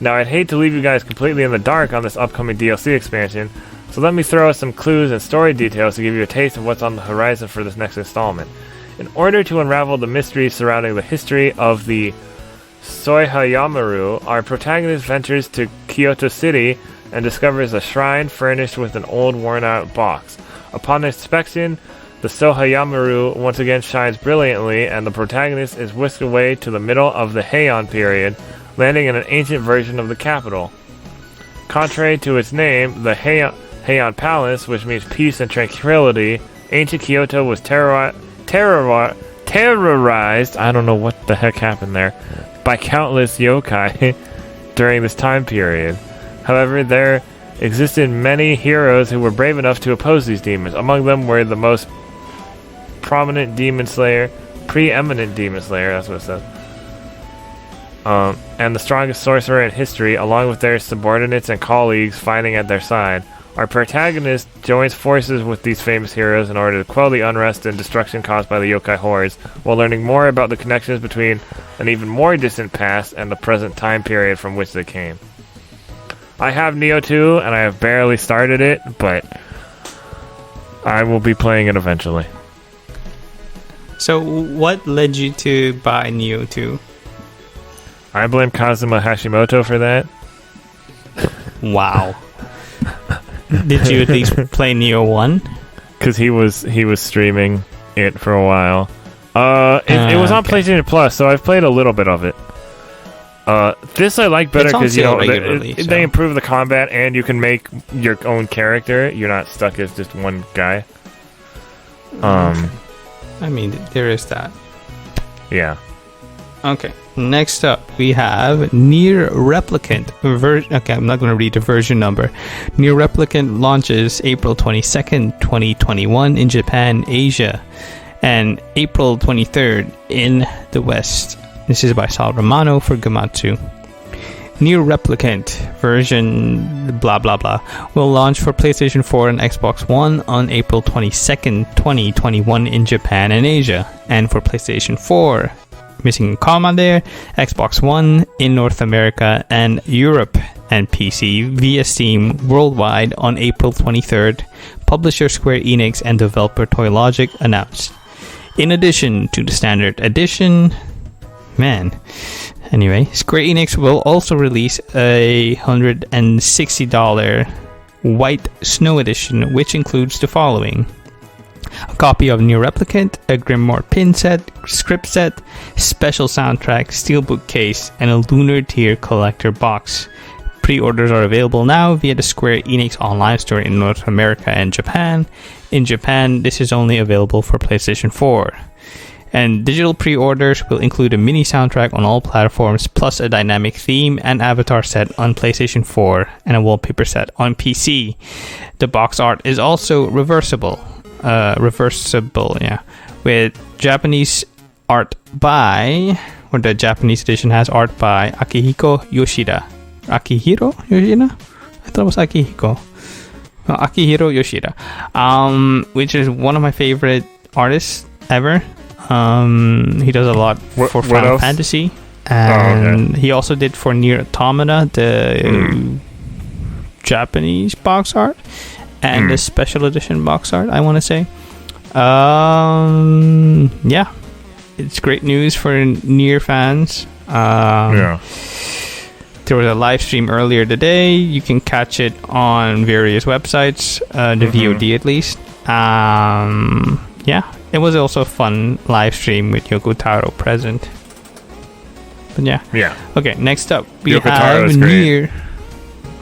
Now, I'd hate to leave you guys completely in the dark on this upcoming DLC expansion, so let me throw out some clues and story details to give you a taste of what's on the horizon for this next installment. In order to unravel the mysteries surrounding the history of the Soihayamaru, our protagonist ventures to Kyoto City and discovers a shrine furnished with an old worn-out box. Upon inspection, the Soihayamaru once again shines brilliantly, and the protagonist is whisked away to the middle of the Heian period, landing in an ancient version of the capital. Contrary to its name, the Heian Palace, which means peace and tranquility, ancient Kyoto was terrorized, I don't know what the heck happened there, by countless yokai during this time period. However, there existed many heroes who were brave enough to oppose these demons. Among them were the most preeminent demon slayer, that's what it says, and the strongest sorcerer in history, along with their subordinates and colleagues fighting at their side. Our protagonist joins forces with these famous heroes in order to quell the unrest and destruction caused by the yokai hordes, while learning more about the connections between an even more distant past and the present time period from which they came. I have Neo 2, and I have barely started it, but I will be playing it eventually. So, what led you to buy Neo 2? I blame Kazuma Hashimoto for that. Wow. Did you at least play Neo 1? Because he was streaming it for a while. It was on PlayStation Plus, so I've played a little bit of it. This I like better because they improve the combat and you can make your own character. You're not stuck as just one guy. I mean, there is that. Yeah. Okay. Next up, we have Nier Replicant. Okay, I'm not going to read the version number. Nier Replicant launches April 22nd, 2021 in Japan, Asia, and April 23rd in the West. This is by Sal Romano for Gamatsu. Nier Replicant version blah blah blah will launch for PlayStation 4 and Xbox One on April 22nd, 2021 in Japan and Asia, and for PlayStation 4, missing comma there, Xbox One in North America and Europe, and PC via Steam worldwide on April 23rd, publisher Square Enix and developer Toy Logic announced. In addition to the standard edition, anyway, Square Enix will also release a $160 White Snow Edition, which includes the following: a copy of Nier Replicant, a Grimoire pin set, script set, special soundtrack, steelbook case, and a Lunar Tier collector box. Pre-orders are available now via the Square Enix online store in North America and Japan. In Japan, this is only available for PlayStation 4. And digital pre-orders will include a mini soundtrack on all platforms, plus a dynamic theme and avatar set on PlayStation 4, and a wallpaper set on PC. The box art is also reversible, with Japanese art by, or the Japanese edition has art by Akihiko Yoshida. Akihiro Yoshida? I thought it was Akihiko. No, Akihiro Yoshida, which is one of my favorite artists ever. He does a lot for Final Fantasy, and he also did for Nier Automata, the Japanese box art, and the special edition box art, I want to say. Yeah, it's great news for Nier fans. There was a live stream earlier today. You can catch it on various websites, the VOD at least. Yeah, it was also a fun live stream with Yoko Taro present. But yeah. Okay, next up we have Nier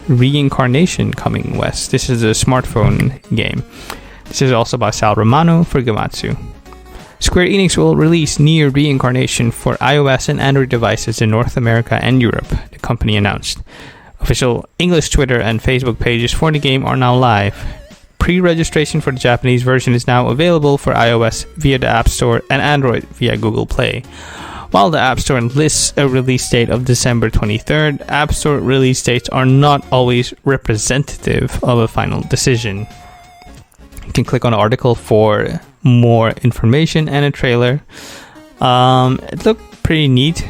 Reincarnation coming west. This is a smartphone game. This is also by Sal Romano for Gamatsu. Square Enix will release Nier Reincarnation for iOS and Android devices in North America and Europe, the company announced. Official English Twitter and Facebook pages for the game are now live. Pre-registration for the Japanese version is now available for iOS via the App Store and Android via Google Play. While the App Store lists a release date of December 23rd, App Store release dates are not always representative of a final decision. You can click on the article for more information and a trailer. It looked pretty neat.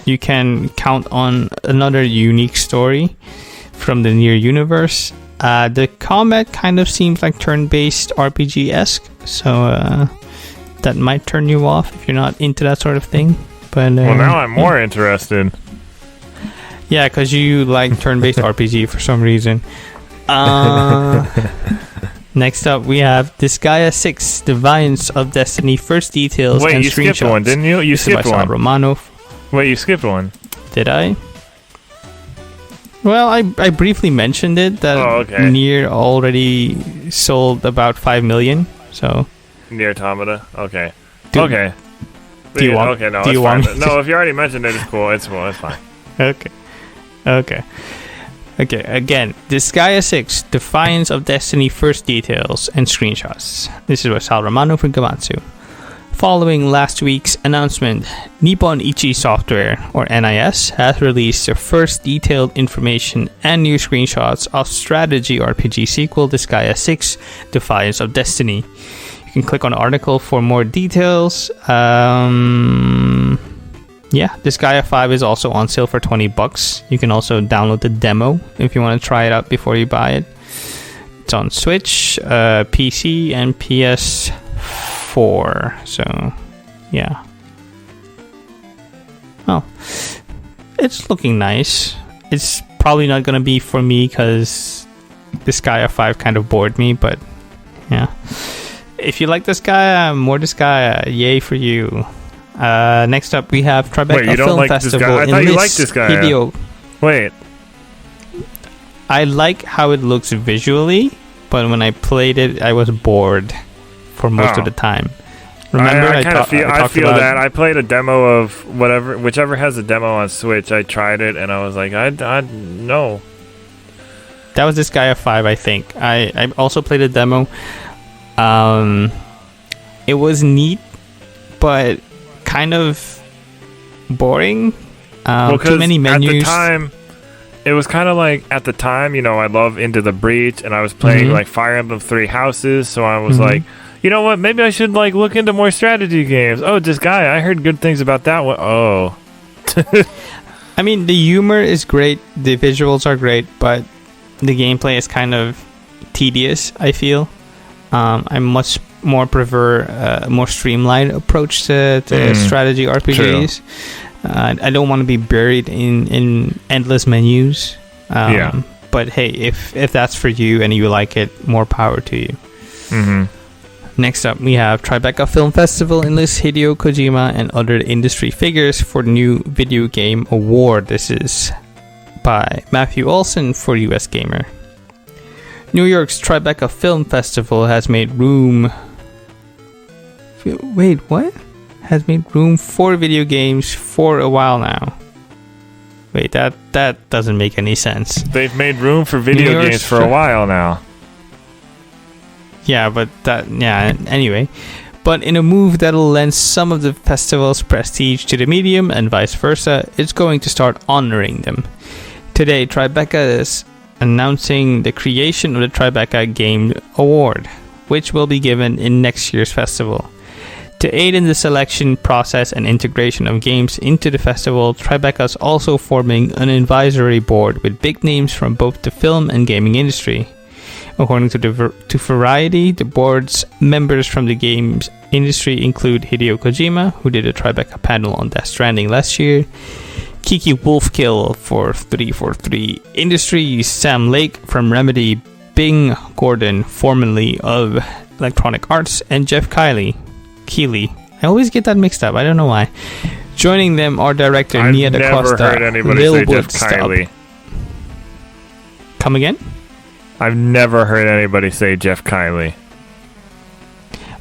You can count on another unique story from the Nier universe. The combat kind of seems like turn-based RPG-esque, so that might turn you off if you're not into that sort of thing. But well, now I'm more interested. Yeah, because you like turn-based RPG for some reason. Next up, we have Disgaea 6: Defiance of Destiny. First details and screenshots. Wait, you skipped one, didn't you? You skipped one. Romano. Wait, you skipped one. Did I? Well, I briefly mentioned it, that Nier already sold about 5 million, so... Nier Automata? Okay. Do you want... Okay, no, do you want fine. No, if you already mentioned it, it's cool. It's fine. Okay, again, Disgaea 6, Defiance of Destiny first details and screenshots. This is by Sal Romano from Gamatsu. Following last week's announcement, Nippon Ichi Software, or NIS, has released their first detailed information and new screenshots of strategy RPG sequel Disgaea 6, Defiance of Destiny. You can click on the article for more details. Disgaea 5 is also on sale for $20. You can also download the demo if you want to try it out before you buy it. It's on Switch, PC, and PS4. 4. So, yeah. Oh, it's looking nice. It's probably not going to be for me because Disgaea 5 kind of bored me, but yeah. If you like Disgaea, more Disgaea, yay for you. Next up, we have Tribeca Film Festival. I thought you liked Disgaea. Wait. I like how it looks visually, but when I played it, I was bored for most of the time. Remember, I feel that. I played a demo of whichever has a demo on Switch. I tried it, and I was like, I no. That was Disgaea 5, I think. I also played a demo. It was neat, but kind of boring. Too many menus. At the time, it was kind of like, at the time, I love Into the Breach, and I was playing like Fire Emblem 3 Houses, so I was like, you know what, maybe I should like look into more strategy games. Oh, Disgaea, I heard good things about that one. Oh. I mean, the humor is great, the visuals are great, but the gameplay is kind of tedious, I feel. I much more prefer a more streamlined approach to strategy RPGs. I don't want to be buried in endless menus. But hey, if that's for you and you like it, more power to you. Next up, we have Tribeca Film Festival enlists Hideo Kojima and other industry figures for New Video Game Award. This is by Matthew Olson for US Gamer. New York's Tribeca Film Festival has made room... Wait, what? Has made room for video games for a while now. Wait, that doesn't make any sense. They've made room for video games for a while now. Yeah, but anyway. But in a move that'll lend some of the festival's prestige to the medium and vice versa, it's going to start honoring them. Today, Tribeca is announcing the creation of the Tribeca Game Award, which will be given in next year's festival. To aid in the selection process and integration of games into the festival, Tribeca is also forming an advisory board with big names from both the film and gaming industry. According to Variety, the board's members from the games industry include Hideo Kojima, who did a Tribeca panel on Death Stranding last year, Kiki Wolfkill for 343 Industries, Sam Lake from Remedy, Bing Gordon, formerly of Electronic Arts, and Jeff Keighley. I always get that mixed up. I don't know why. Joining them are director Nia Da Costa. I've never heard anybody say Jeff Keighley. Come again? I've never heard anybody say Jeff Keighley.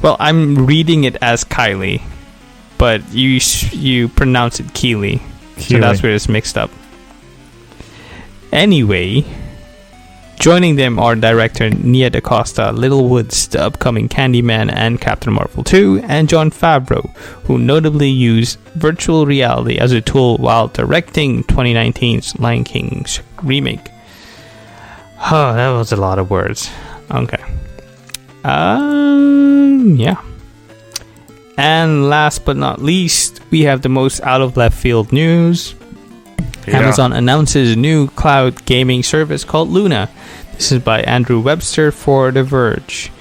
Well, I'm reading it as Keighley, but you pronounce it Keighley. So that's where it's mixed up. Anyway, joining them are director Nia Da Costa, Little Woods, the upcoming Candyman and Captain Marvel 2, and Jon Favreau, who notably used virtual reality as a tool while directing 2019's Lion King's remake. Oh, that was a lot of words. Okay. Yeah. And last but not least, we have the most out of left field news. Yeah. Amazon announces a new cloud gaming service called Luna. This is by Andrew Webster for The Verge.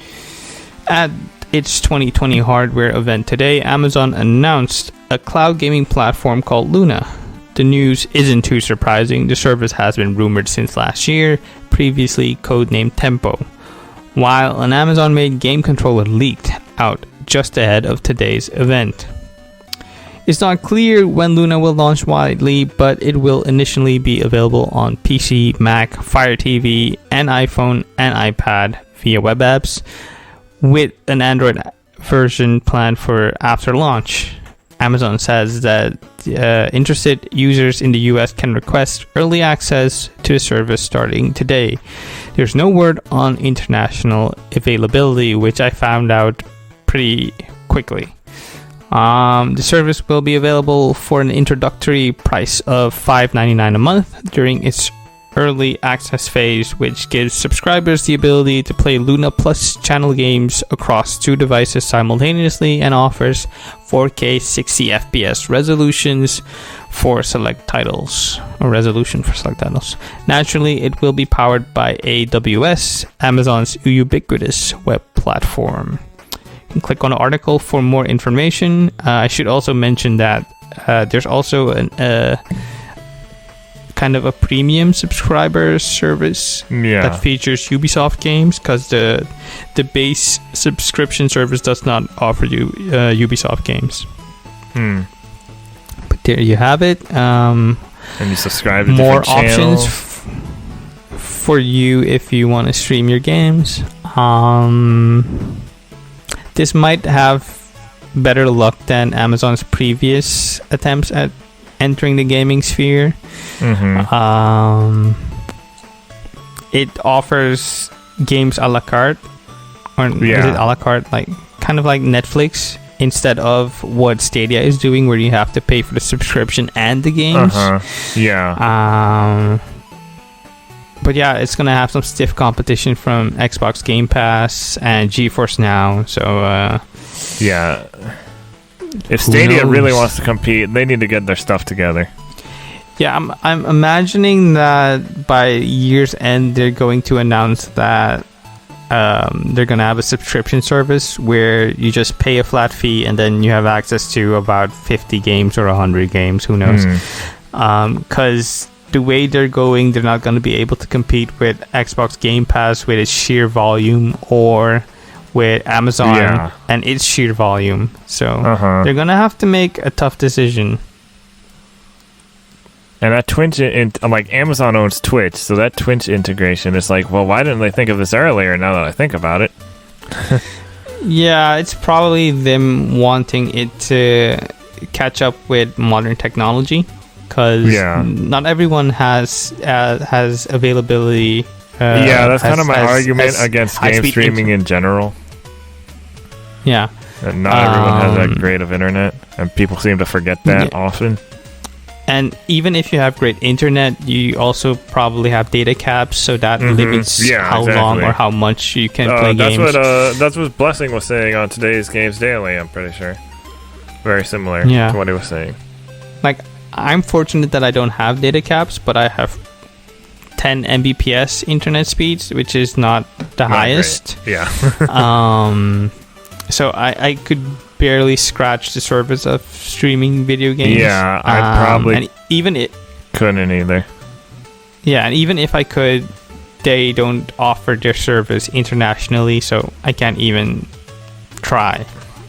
At its 2020 hardware event today, Amazon announced a cloud gaming platform called Luna. The news isn't too surprising. The service has been rumored since last year, previously codenamed Tempo, while an Amazon-made game controller leaked out just ahead of today's event. It's not clear when Luna will launch widely, but it will initially be available on PC, Mac, Fire TV, and iPhone and iPad via web apps, with an Android version planned for after launch. Amazon says that interested users in the US can request early access to the service starting today. There's no word on international availability, which I found out pretty quickly. The service will be available for an introductory price of $5.99 a month during its early access phase, which gives subscribers the ability to play Luna Plus channel games across 2 devices simultaneously and offers 4K 60 FPS resolutions for select titles, or resolution for select titles. Naturally, it will be powered by AWS, Amazon's ubiquitous web platform. click on the article for more information. I should also mention that there's also a kind of a premium subscriber service that features Ubisoft games, because the base subscription service does not offer you Ubisoft games. But there you have it. And you subscribe to more different options channels. For you if you want to stream your games. This might have better luck than Amazon's previous attempts at entering the gaming sphere. It offers games a la carte, or is it a la carte, like kind of like Netflix, instead of what Stadia is doing, where you have to pay for the subscription and the games. But yeah, it's gonna have some stiff competition from Xbox Game Pass and GeForce Now. So if Stadia really wants to compete, they need to get their stuff together. Yeah, I'm imagining that by year's end, they're going to announce that they're going to have a subscription service where you just pay a flat fee and then you have access to about 50 games or 100 games, who knows. Because the way they're going, they're not going to be able to compete with Xbox Game Pass with its sheer volume, or with Amazon and its sheer volume. So they're going to have to make a tough decision. And that Twitch, like, Amazon owns Twitch, so that Twitch integration is like, well, why didn't they think of this earlier? Now that I think about it. Yeah, it's probably them wanting it to catch up with modern technology, because not everyone has availability. That's kind of my argument against game streaming in general. Yeah. And not everyone has that great of internet, and people seem to forget that often. And even if you have great internet, you also probably have data caps, so that limits how long or how much you can play games. That's what Blessing was saying on today's Games Daily, I'm pretty sure. Very similar to what he was saying. Like, I'm fortunate that I don't have data caps, but I have 10 Mbps internet speeds, which is not the highest. Great. Yeah. So I could barely scratch the surface of streaming video games. Yeah, I probably and even it couldn't either. Yeah, and even if I could, they don't offer their service internationally, so I can't even try.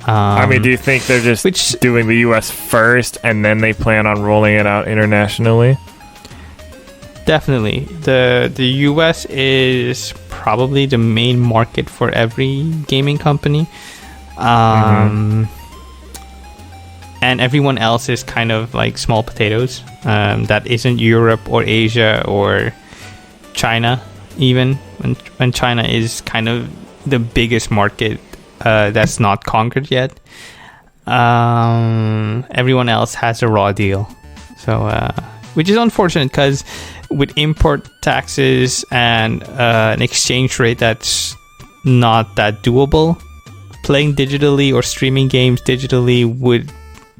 I mean, do you think they're just doing the US first and then they plan on rolling it out internationally? Definitely. The US is probably the main market for every gaming company. And everyone else is kind of like small potatoes. That isn't Europe or Asia or China, even when China is kind of the biggest market that's not conquered yet. Everyone else has a raw deal, so which is unfortunate, because with import taxes and an exchange rate that's not that doable, playing digitally or streaming games digitally would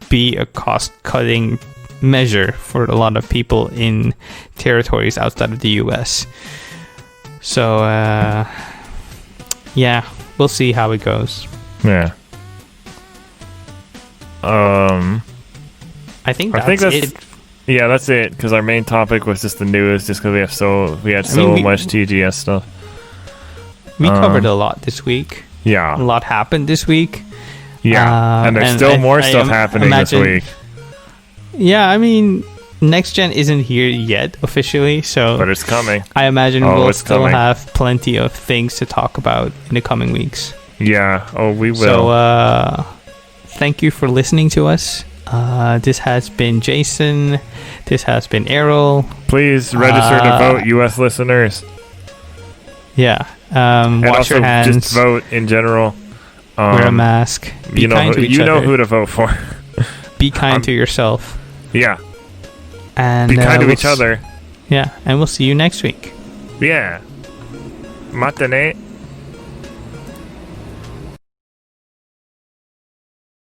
be a cost-cutting measure for a lot of people in territories outside of the US. So, we'll see how it goes. Yeah. I think that's it. Yeah, that's it. Because our main topic was just the news, just because we had so much TGS stuff. We covered a lot this week. Yeah, a lot happened this week. Yeah, and there's still more stuff happening this week. Yeah, I mean, next gen isn't here yet officially, so but it's coming. I imagine we'll still have plenty of things to talk about in the coming weeks. Yeah, we will. So, thank you for listening to us. This has been Jason. This has been Erroll. Please register to vote, U.S. listeners. Yeah. And wash also your hands. Just vote in general. Wear a mask. You know who to vote for. Be kind to yourself. Yeah. And be kind to each other. Yeah, and we'll see you next week. Yeah. Matane.